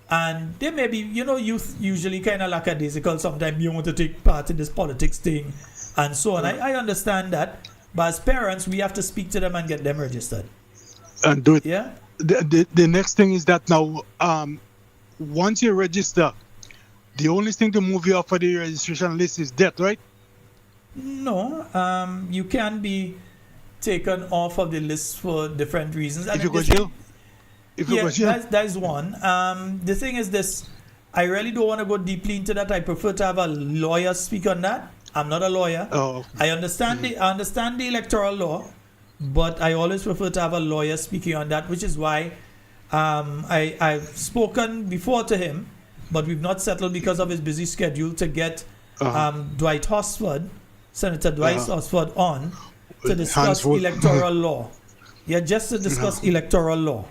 and they may be, youth usually kind of lackadaisical. Sometimes you want to take part in this politics thing and so on. I understand that. But as parents, we have to speak to them and get them registered. And do it. Yeah. The next thing is that now, once you register, the only thing to move you off of the registration list is death, right? No. You can be taken off of the list for different reasons. If you go jail? That is one. The thing is this. I really don't want to go deeply into that. I prefer to have a lawyer speak on that. I'm not a lawyer. Oh. I understand the electoral law, but I always prefer to have a lawyer speaking on that, which is why I've spoken before to him, but we've not settled because of his busy schedule to get Dwight Hosford, Senator Dwight Hosford, on to discuss electoral law. Yeah, just to discuss electoral law.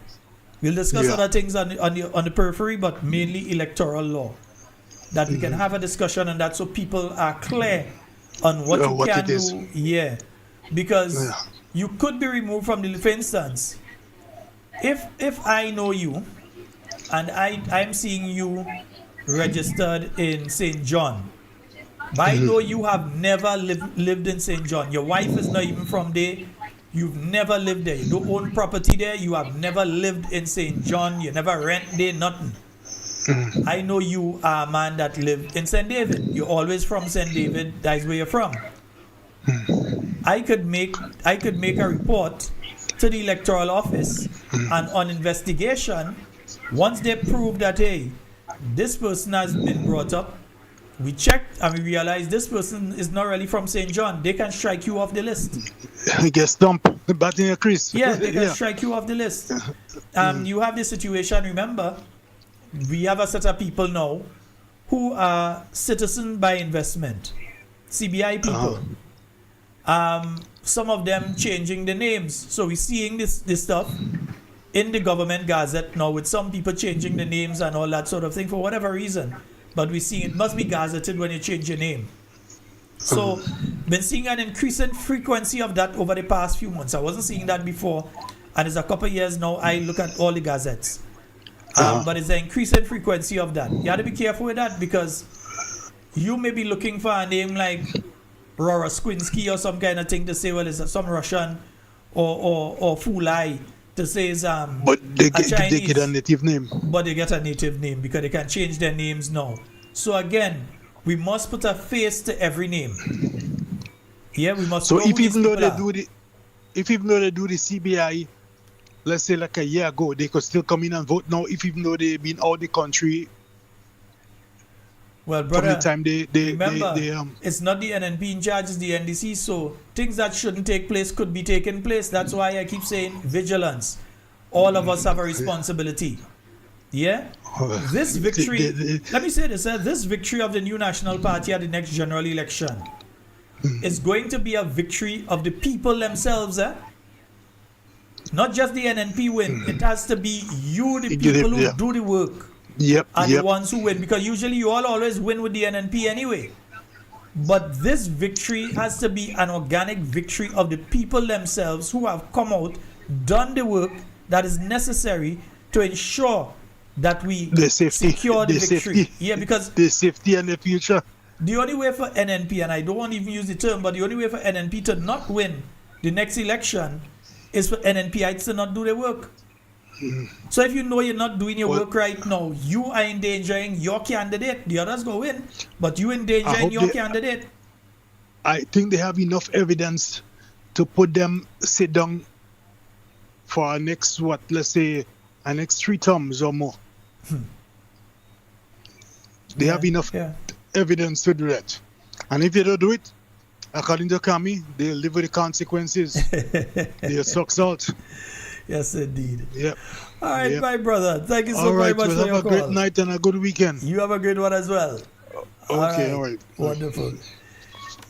We'll discuss other things on the periphery, but mainly electoral law. That we can have a discussion on that so people are clear on what you can do. Yeah. Because you could be removed from the list. For instance, if I know you and I'm seeing you registered in St. John, but I know you have never lived in St. John. Your wife is not even from there. You've never lived there. You don't own property there. You have never lived in St. John. You never rent there, nothing. I know you are a man that lived in St. David. You're always from St. David. That's where you're from. I could make a report to the electoral office, and on investigation, once they prove that, hey, this person has been brought up, we checked and we realized this person is not really from St. John, they can strike you off the list. Get stumped, bat in your crease. Yeah, they can strike you off the list. You have this situation, remember, we have a set of people now who are citizen by investment, CBI people. Some of them changing the names. So we're seeing this stuff in the government gazette now, with some people changing the names and all that sort of thing for whatever reason. But we're seeing it must be gazetted when you change your name. So been seeing an increasing frequency of that over the past few months. I wasn't seeing that before, and it's a couple of years now I look at all the gazettes. But it's an increasing frequency of that. You have to be careful with that, because you may be looking for a name like Rora Squinsky or some kind of thing to say, well, it's some Russian or Fulai to say it's but they get a native name. But they get a native name because they can change their names now. So again, we must put a face to every name. Yeah, we must. So if even though they do the CBI, let's say like a year ago, they could still come in and vote now, if even though they've been out the country. Well, brother, from the time remember, it's not the NNP in charge, it's the NDC, so things that shouldn't take place could be taking place. That's why I keep saying vigilance. All of us have a responsibility. Yeah? This victory, let me say this, this victory of the new National Party at the next general election is going to be a victory of the people themselves. Not just the NNP win. It has to be you, the people who do the work. Are the ones who win, because usually you all always win with the NNP anyway. But this victory has to be an organic victory of the people themselves who have come out, done the work that is necessary to ensure that we secure the victory. Yeah, because the safety and the future. The only way for NNP, and I don't want to even use the term, but the only way for NNP to not win the next election is for NNPites to not do their work. So if you know you're not doing your work right now, you are endangering your candidate. The others go in, but you endangering your candidate. I think they have enough evidence to put them sit down for our next, let's say, our next 3 terms or more. They have enough evidence to do that. And if they don't do it, according to Kami, they'll live with the consequences. They'll suck salt. Yes, indeed. Yep. All right, my brother. Thank you so all right, very much for your have a great night and a good weekend. You have a great one as well. Okay, all right. Wonderful.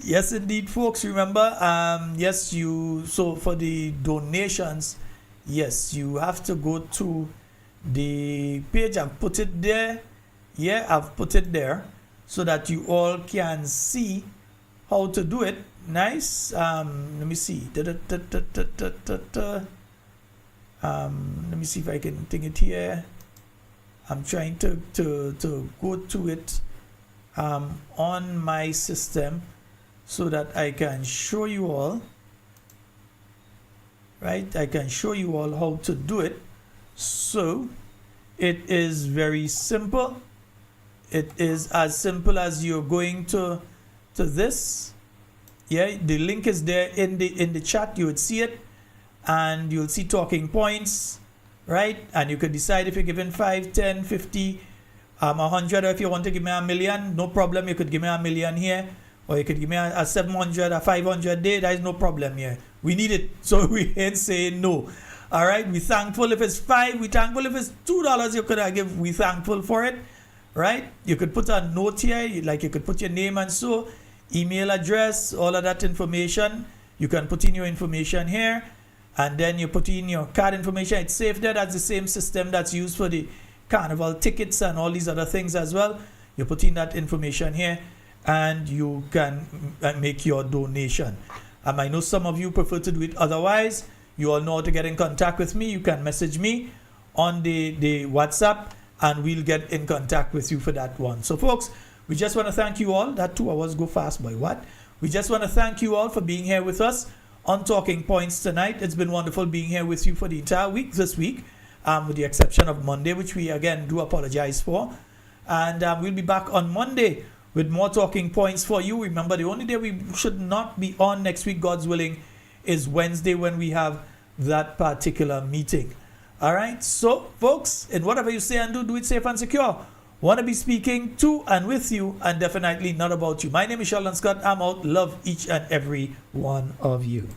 Yes, indeed, folks. Remember, so for the donations, yes, you have to go to the page. I've put it there. Yeah, I've put it there so that you all can see how to do it. Nice. Let me see. Let me see if I can think it here. I'm trying to go to it on my system so that I can show you all. Right? I can show you all how to do it. So it is very simple. It is as simple as you're going to this. Yeah, the link is there in the chat. You would see it, and you'll see talking points, right? And you could decide if you're giving 5, 10, 50, 100, or if you want to give me $1 million, no problem. You could give me $1 million here, or you could give me a 700, a 500 there. That is no problem here. We need it, so we ain't saying no. All right, we thankful if it's 5. We thankful if it's $2. You could give. We thankful for it. Right? You could put a note here, like you could put your name and so, email address, all of that information. You can put in your information here, and then you put in your card information. It's safe there. That's the same system that's used for the carnival tickets and all these other things as well. You put in that information here, and you can make your donation. I know some of you prefer to do it otherwise. You all know how to get in contact with me. You can message me on the WhatsApp, and we'll get in contact with you for that one. So, folks, we just want to thank you all. That 2 hours go fast, boy. What? We just want to thank you all for being here with us on Talking Points tonight. It's been wonderful being here with you for the entire week, this week, with the exception of Monday, which we, again, do apologize for. And we'll be back on Monday with more Talking Points for you. Remember, the only day we should not be on next week, God's willing, is Wednesday when we have that particular meeting. All right, so folks, in whatever you say and do it safe and secure. Want to be speaking to and with you, and definitely not about you. My name is Sheldon Scott. I'm out. Love each and every one of you.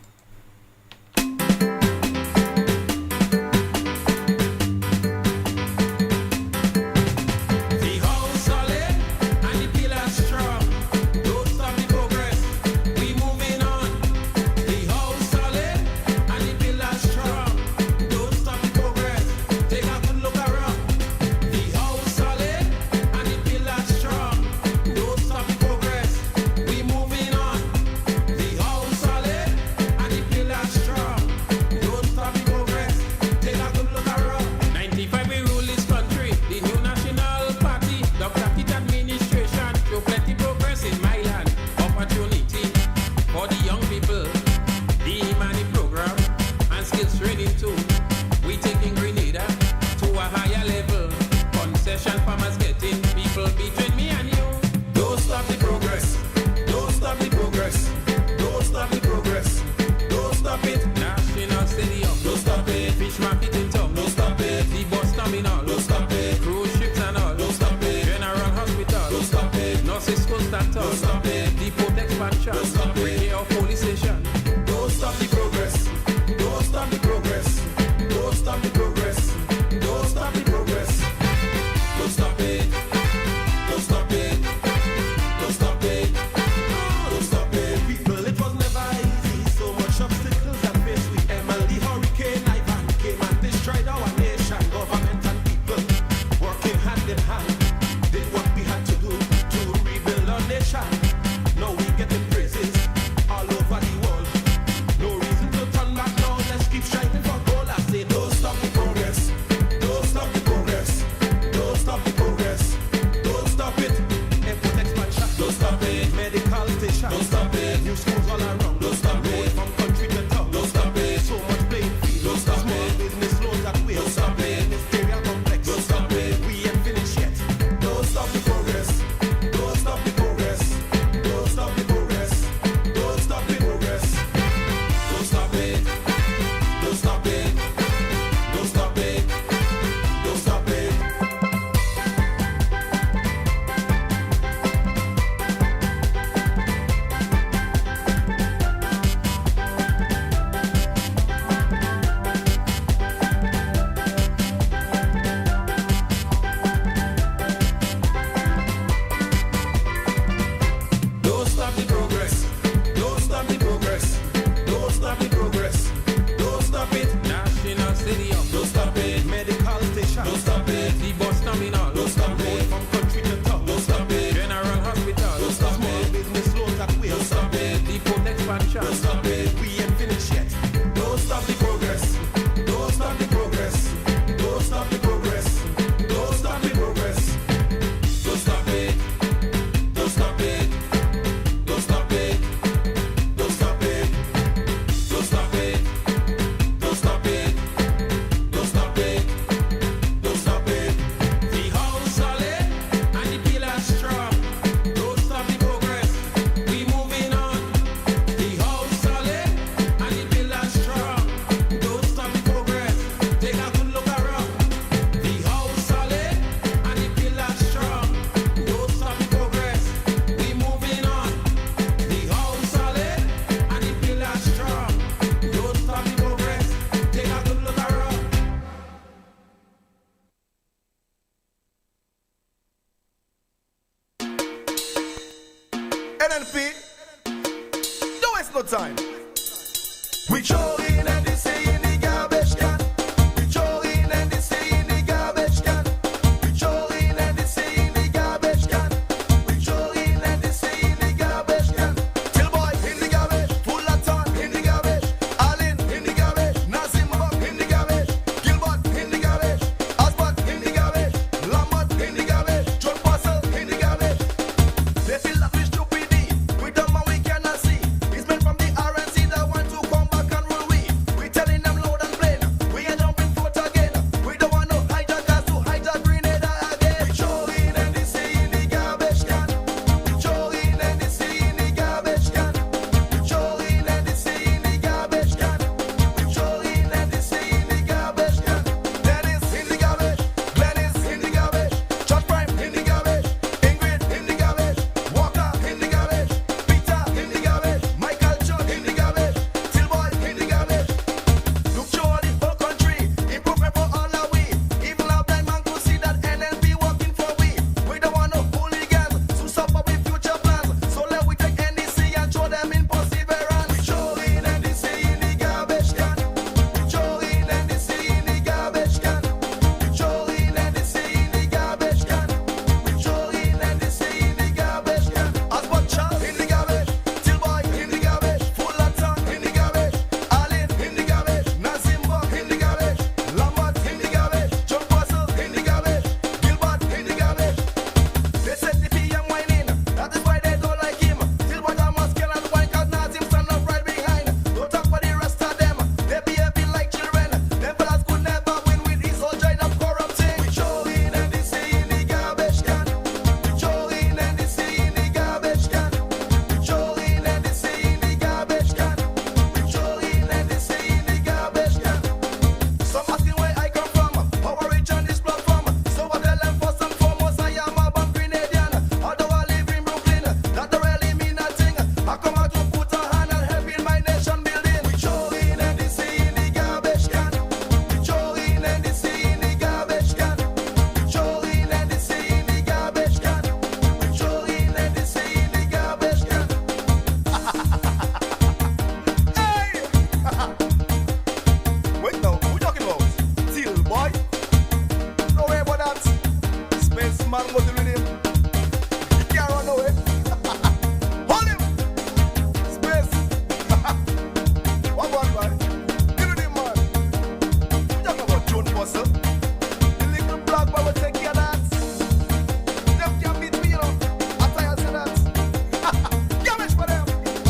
NLP, don't waste no time. We show